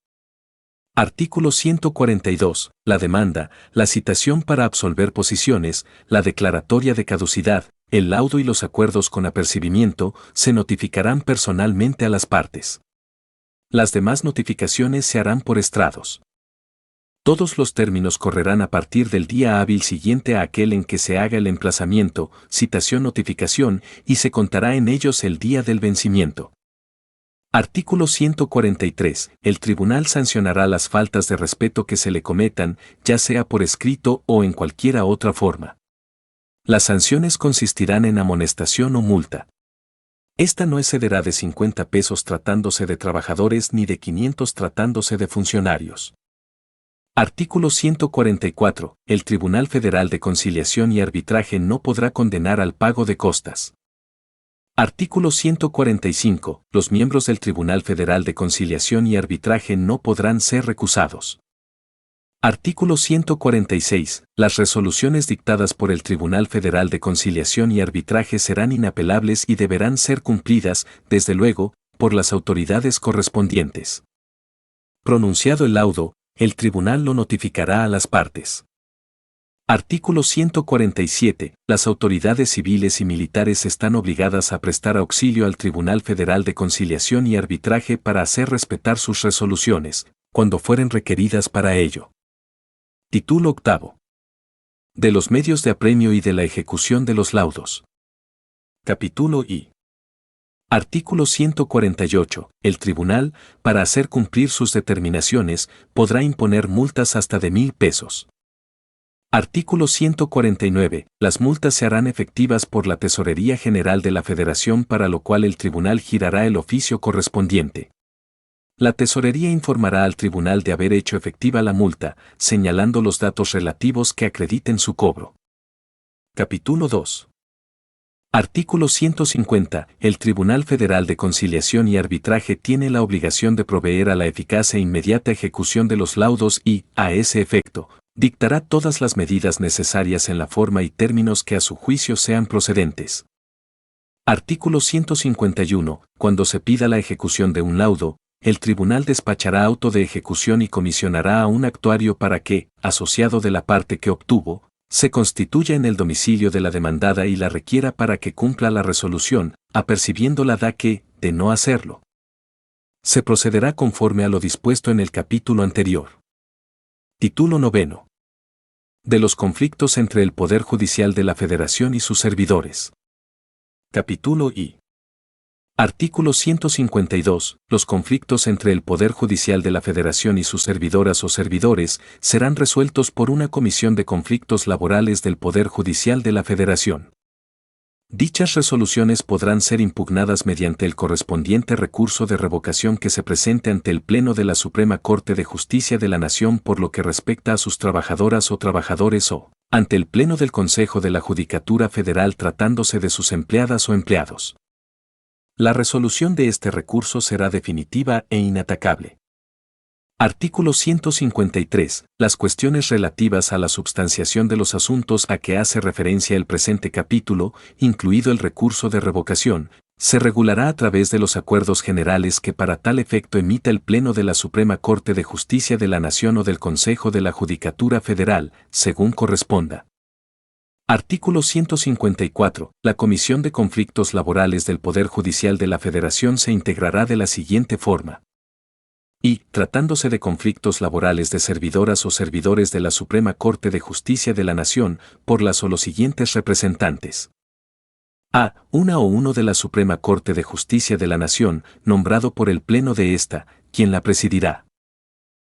Artículo 142. La demanda, la citación para absolver posiciones, la declaratoria de caducidad, el laudo y los acuerdos con apercibimiento se notificarán personalmente a las partes. Las demás notificaciones se harán por estrados. Todos los términos correrán a partir del día hábil siguiente a aquel en que se haga el emplazamiento, citación-notificación, y se contará en ellos el día del vencimiento. Artículo 143. El tribunal sancionará las faltas de respeto que se le cometan, ya sea por escrito o en cualquiera otra forma. Las sanciones consistirán en amonestación o multa. Esta no excederá de 50 pesos tratándose de trabajadores ni de 500 tratándose de funcionarios. Artículo 144. El Tribunal Federal de Conciliación y Arbitraje no podrá condenar al pago de costas. Artículo 145. Los miembros del Tribunal Federal de Conciliación y Arbitraje no podrán ser recusados. Artículo 146. Las resoluciones dictadas por el Tribunal Federal de Conciliación y Arbitraje serán inapelables y deberán ser cumplidas, desde luego, por las autoridades correspondientes. Pronunciado el laudo, el tribunal lo notificará a las partes. Artículo 147. Las autoridades civiles y militares están obligadas a prestar auxilio al Tribunal Federal de Conciliación y Arbitraje para hacer respetar sus resoluciones, cuando fueren requeridas para ello. Título octavo. De los medios de apremio y de la ejecución de los laudos. Capítulo I. Artículo 148. El tribunal, para hacer cumplir sus determinaciones, podrá imponer multas hasta de 1,000 pesos. Artículo 149. Las multas se harán efectivas por la Tesorería General de la Federación, para lo cual el tribunal girará el oficio correspondiente. La Tesorería informará al tribunal de haber hecho efectiva la multa, señalando los datos relativos que acrediten su cobro. Capítulo 2. Artículo 150. El Tribunal Federal de Conciliación y Arbitraje tiene la obligación de proveer a la eficaz e inmediata ejecución de los laudos y, a ese efecto, dictará todas las medidas necesarias en la forma y términos que a su juicio sean procedentes. Artículo 151. Cuando se pida la ejecución de un laudo, el tribunal despachará auto de ejecución y comisionará a un actuario para que, asociado de la parte que obtuvo, se constituya en el domicilio de la demandada y la requiera para que cumpla la resolución, apercibiéndola da que, de no hacerlo, se procederá conforme a lo dispuesto en el capítulo anterior. Título noveno. De los conflictos entre el Poder Judicial de la Federación y sus servidores. Capítulo I. Artículo 152. Los conflictos entre el Poder Judicial de la Federación y sus servidoras o servidores serán resueltos por una comisión de conflictos laborales del Poder Judicial de la Federación. Dichas resoluciones podrán ser impugnadas mediante el correspondiente recurso de revocación que se presente ante el Pleno de la Suprema Corte de Justicia de la Nación por lo que respecta a sus trabajadoras o trabajadores o, ante el Pleno del Consejo de la Judicatura Federal tratándose de sus empleadas o empleados. La resolución de este recurso será definitiva e inatacable. Artículo 153. Las cuestiones relativas a la substanciación de los asuntos a que hace referencia el presente capítulo, incluido el recurso de revocación, se regulará a través de los acuerdos generales que para tal efecto emita el Pleno de la Suprema Corte de Justicia de la Nación o del Consejo de la Judicatura Federal, según corresponda. Artículo 154. La Comisión de Conflictos Laborales del Poder Judicial de la Federación se integrará de la siguiente forma. Y, tratándose de conflictos laborales de servidoras o servidores de la Suprema Corte de Justicia de la Nación, por las o los siguientes representantes. A. Una o uno de la Suprema Corte de Justicia de la Nación, nombrado por el Pleno de esta, quien la presidirá.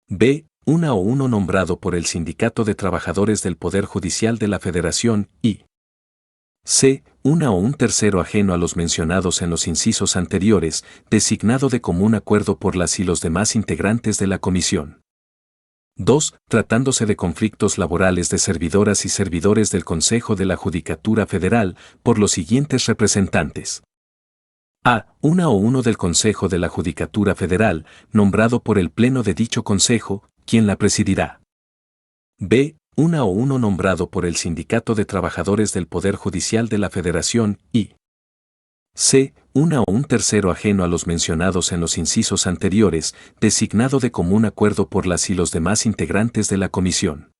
B. Una o uno nombrado por el Sindicato de Trabajadores del Poder Judicial de la Federación, y c. Una o un tercero ajeno a los mencionados en los incisos anteriores, designado de común acuerdo por las y los demás integrantes de la comisión. 2. Tratándose de conflictos laborales de servidoras y servidores del Consejo de la Judicatura Federal, por los siguientes representantes. A. Una o uno del Consejo de la Judicatura Federal, nombrado por el Pleno de dicho Consejo, quien la presidirá. B. Una o uno nombrado por el Sindicato de Trabajadores del Poder Judicial de la Federación, y c. Una o un tercero ajeno a los mencionados en los incisos anteriores, designado de común acuerdo por las y los demás integrantes de la comisión.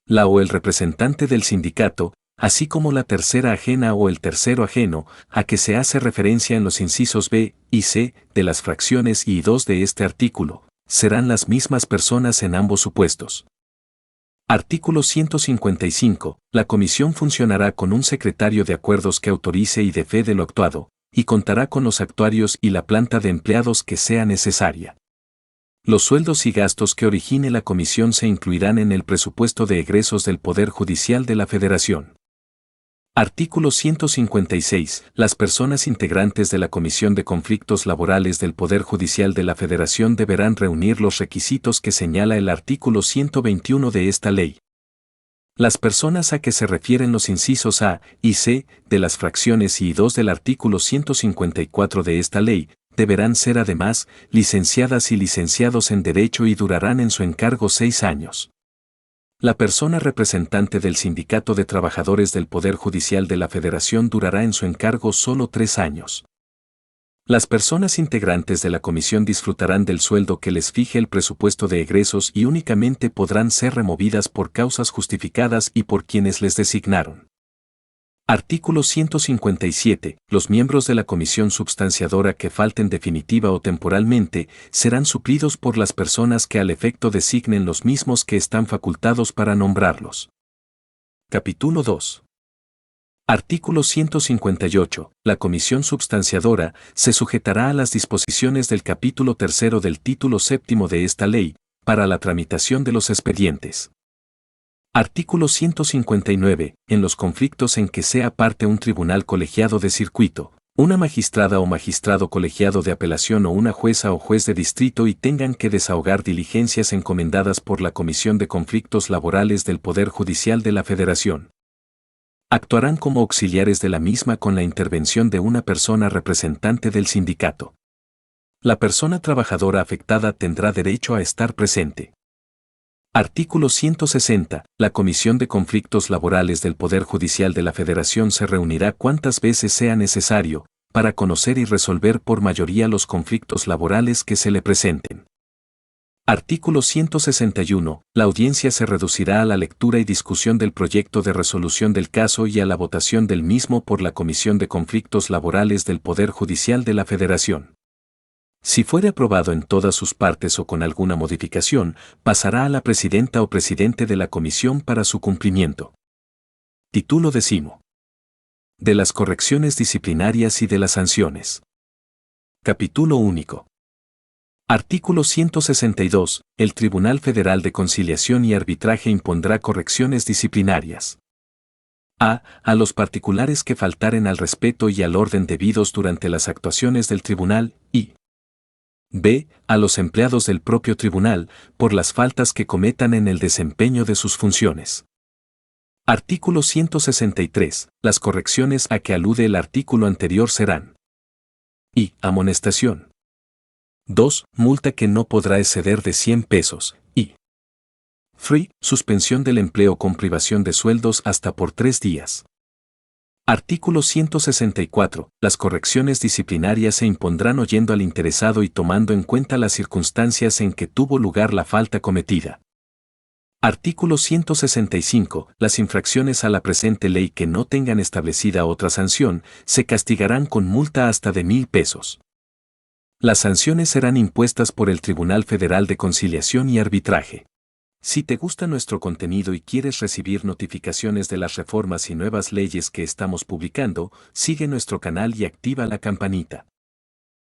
La o el representante del sindicato, así como la tercera ajena o el tercero ajeno, a que se hace referencia en los incisos B y C de las fracciones I y 2 de este artículo, serán las mismas personas en ambos supuestos. Artículo 155. La comisión funcionará con un secretario de acuerdos que autorice y dé fe de lo actuado, y contará con los actuarios y la planta de empleados que sea necesaria. Los sueldos y gastos que origine la comisión se incluirán en el presupuesto de egresos del Poder Judicial de la Federación. Artículo 156. Las personas integrantes de la Comisión de Conflictos Laborales del Poder Judicial de la Federación deberán reunir los requisitos que señala el artículo 121 de esta ley. Las personas a que se refieren los incisos A y C de las fracciones I y 2 del artículo 154 de esta ley deberán ser además licenciadas y licenciados en Derecho y durarán en su encargo 6 años. La persona representante del Sindicato de Trabajadores del Poder Judicial de la Federación durará en su encargo solo 3 años. Las personas integrantes de la comisión disfrutarán del sueldo que les fije el presupuesto de egresos y únicamente podrán ser removidas por causas justificadas y por quienes les designaron. Artículo 157. Los miembros de la comisión substanciadora que falten definitiva o temporalmente serán suplidos por las personas que al efecto designen los mismos que están facultados para nombrarlos. Capítulo 2. Artículo 158. La comisión substanciadora se sujetará a las disposiciones del capítulo 3 del título 7 de esta ley, para la tramitación de los expedientes. Artículo 159. En los conflictos en que sea parte un tribunal colegiado de circuito, una magistrada o magistrado colegiado de apelación o una jueza o juez de distrito y tengan que desahogar diligencias encomendadas por la Comisión de Conflictos Laborales del Poder Judicial de la Federación, actuarán como auxiliares de la misma con la intervención de una persona representante del sindicato. La persona trabajadora afectada tendrá derecho a estar presente. Artículo 160. La Comisión de Conflictos Laborales del Poder Judicial de la Federación se reunirá cuantas veces sea necesario, para conocer y resolver por mayoría los conflictos laborales que se le presenten. Artículo 161. La audiencia se reducirá a la lectura y discusión del proyecto de resolución del caso y a la votación del mismo por la Comisión de Conflictos Laborales del Poder Judicial de la Federación. Si fuere aprobado en todas sus partes o con alguna modificación, pasará a la presidenta o presidente de la comisión para su cumplimiento. Título 10. De las correcciones disciplinarias y de las sanciones. Capítulo único. Artículo 162. El Tribunal Federal de Conciliación y Arbitraje impondrá correcciones disciplinarias. A los particulares que faltaren al respeto y al orden debidos durante las actuaciones del tribunal y B. A los empleados del propio tribunal, por las faltas que cometan en el desempeño de sus funciones. Artículo 163. Las correcciones a que alude el artículo anterior serán: I. Amonestación. 2. Multa que no podrá exceder de 100 pesos. Y free. Suspensión del empleo con privación de sueldos hasta por 3 días. Artículo 164. Las correcciones disciplinarias se impondrán oyendo al interesado y tomando en cuenta las circunstancias en que tuvo lugar la falta cometida. Artículo 165. Las infracciones a la presente ley que no tengan establecida otra sanción, se castigarán con multa hasta de 1,000 pesos. Las sanciones serán impuestas por el Tribunal Federal de Conciliación y Arbitraje. Si te gusta nuestro contenido y quieres recibir notificaciones de las reformas y nuevas leyes que estamos publicando, sigue nuestro canal y activa la campanita.